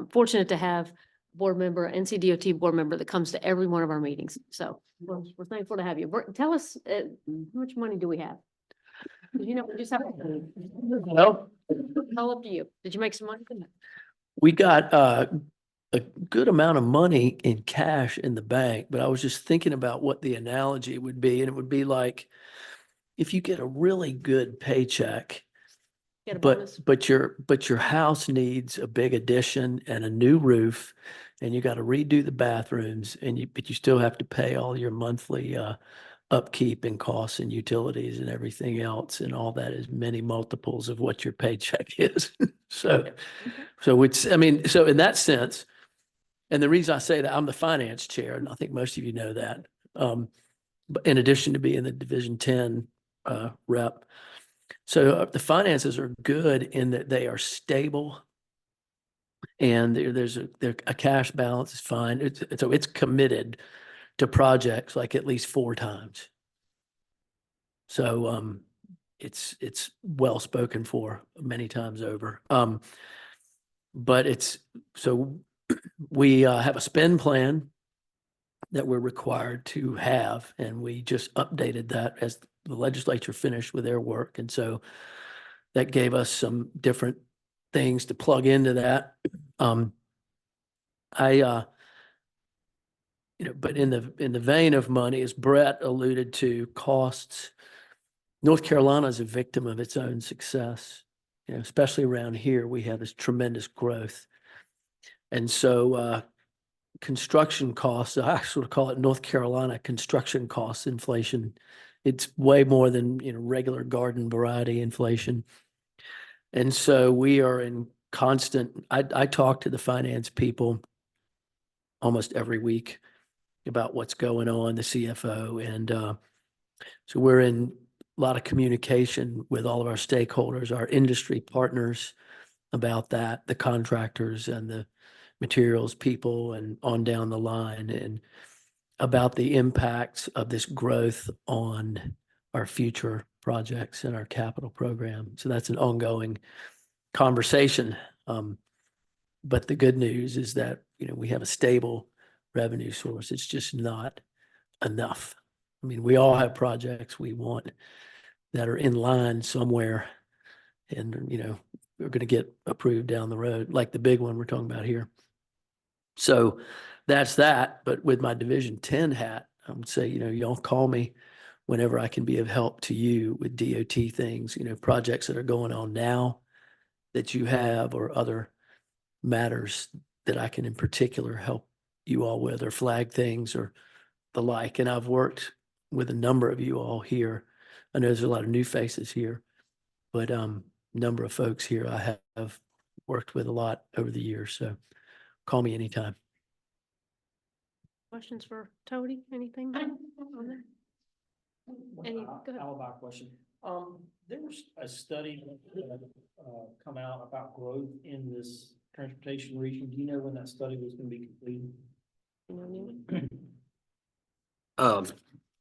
fortunate to have board member, NCDOT board member that comes to every one of our meetings. So we're thankful to have you. Tell us, how much money do we have? You know, we just have. No. All up to you. Did you make some money? We got a good amount of money in cash in the bank, but I was just thinking about what the analogy would be, and it would be like if you get a really good paycheck, Get a bonus. but your house needs a big addition and a new roof, and you got to redo the bathrooms, but you still have to pay all your monthly upkeep and costs and utilities and everything else, and all that is many multiples of what your paycheck is. So, so I mean, so in that sense, and the reason I say that, I'm the finance chair, and I think most of you know that. But in addition to being the Division 10 rep, so the finances are good in that they are stable, and there's a cash balance is fine. So it's committed to projects like at least 4 times. So it's well spoken for many times over. But so we have a spend plan that we're required to have, and we just updated that as the legislature finished with their work. And so that gave us some different things to plug into that. But in the vein of money, as Brett alluded to, costs, North Carolina is a victim of its own success. Especially around here, we have this tremendous growth. And so construction costs, I sort of call it North Carolina construction costs inflation. It's way more than, regular garden variety inflation. And so we are in constant, I talk to the finance people almost every week about what's going on, the CFO. And so we're in a lot of communication with all of our stakeholders, our industry partners about that, the contractors and the materials people and on down the line, and about the impacts of this growth on our future projects and our capital program. So that's an ongoing conversation. But the good news is that, we have a stable revenue source. It's just not enough. I mean, we all have projects we want that are in line somewhere, and, we're going to get approved down the road, like the big one we're talking about here. So that's that. But with my Division 10 hat, I would say, y'all call me whenever I can be of help to you with DOT things, projects that are going on now that you have, or other matters that I can in particular help you all with, or flag things or the like. And I've worked with a number of you all here. I know there's a lot of new faces here, but number of folks here I have worked with a lot over the years. So call me anytime. Questions for Tony? Anything on that? Any, go ahead. Alibi question. There was a study come out about growth in this transportation region. Do you know when that study was going to be completed?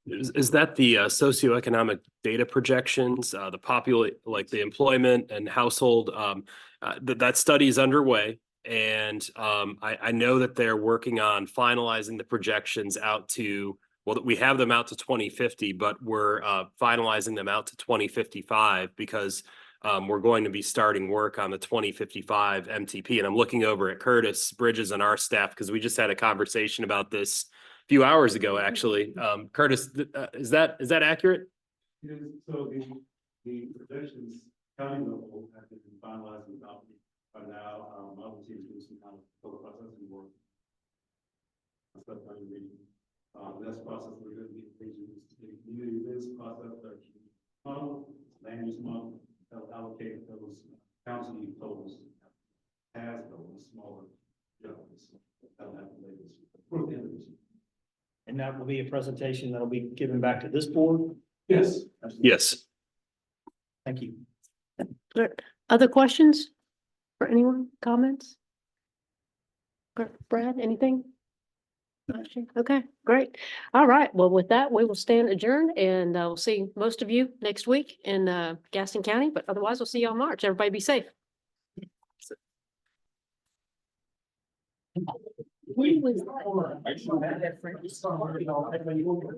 Is that the socioeconomic data projections, the like the employment and household, that study is underway. And I know that they're working on finalizing the projections out to, well, we have them out to 2050, but we're finalizing them out to 2055 because we're going to be starting work on the 2055 MTP. And I'm looking over at Curtis Bridges and our staff because we just had a conversation about this a few hours ago, actually. Curtis, is that accurate? So the projections county level have been finalized about by now. Other teams doing some kind of processing work. That's process we're going to be community this process, land use model, allocate those county totals as those smaller jobs. And that will be a presentation that'll be given back to this board? Yes. Yes. Thank you. Good. Other questions for anyone? Comments? Brad, anything? Okay, great. All right. Well, with that, we will stand adjourned, and we'll see most of you next week in Gaston County, but otherwise we'll see you on March. Everybody be safe.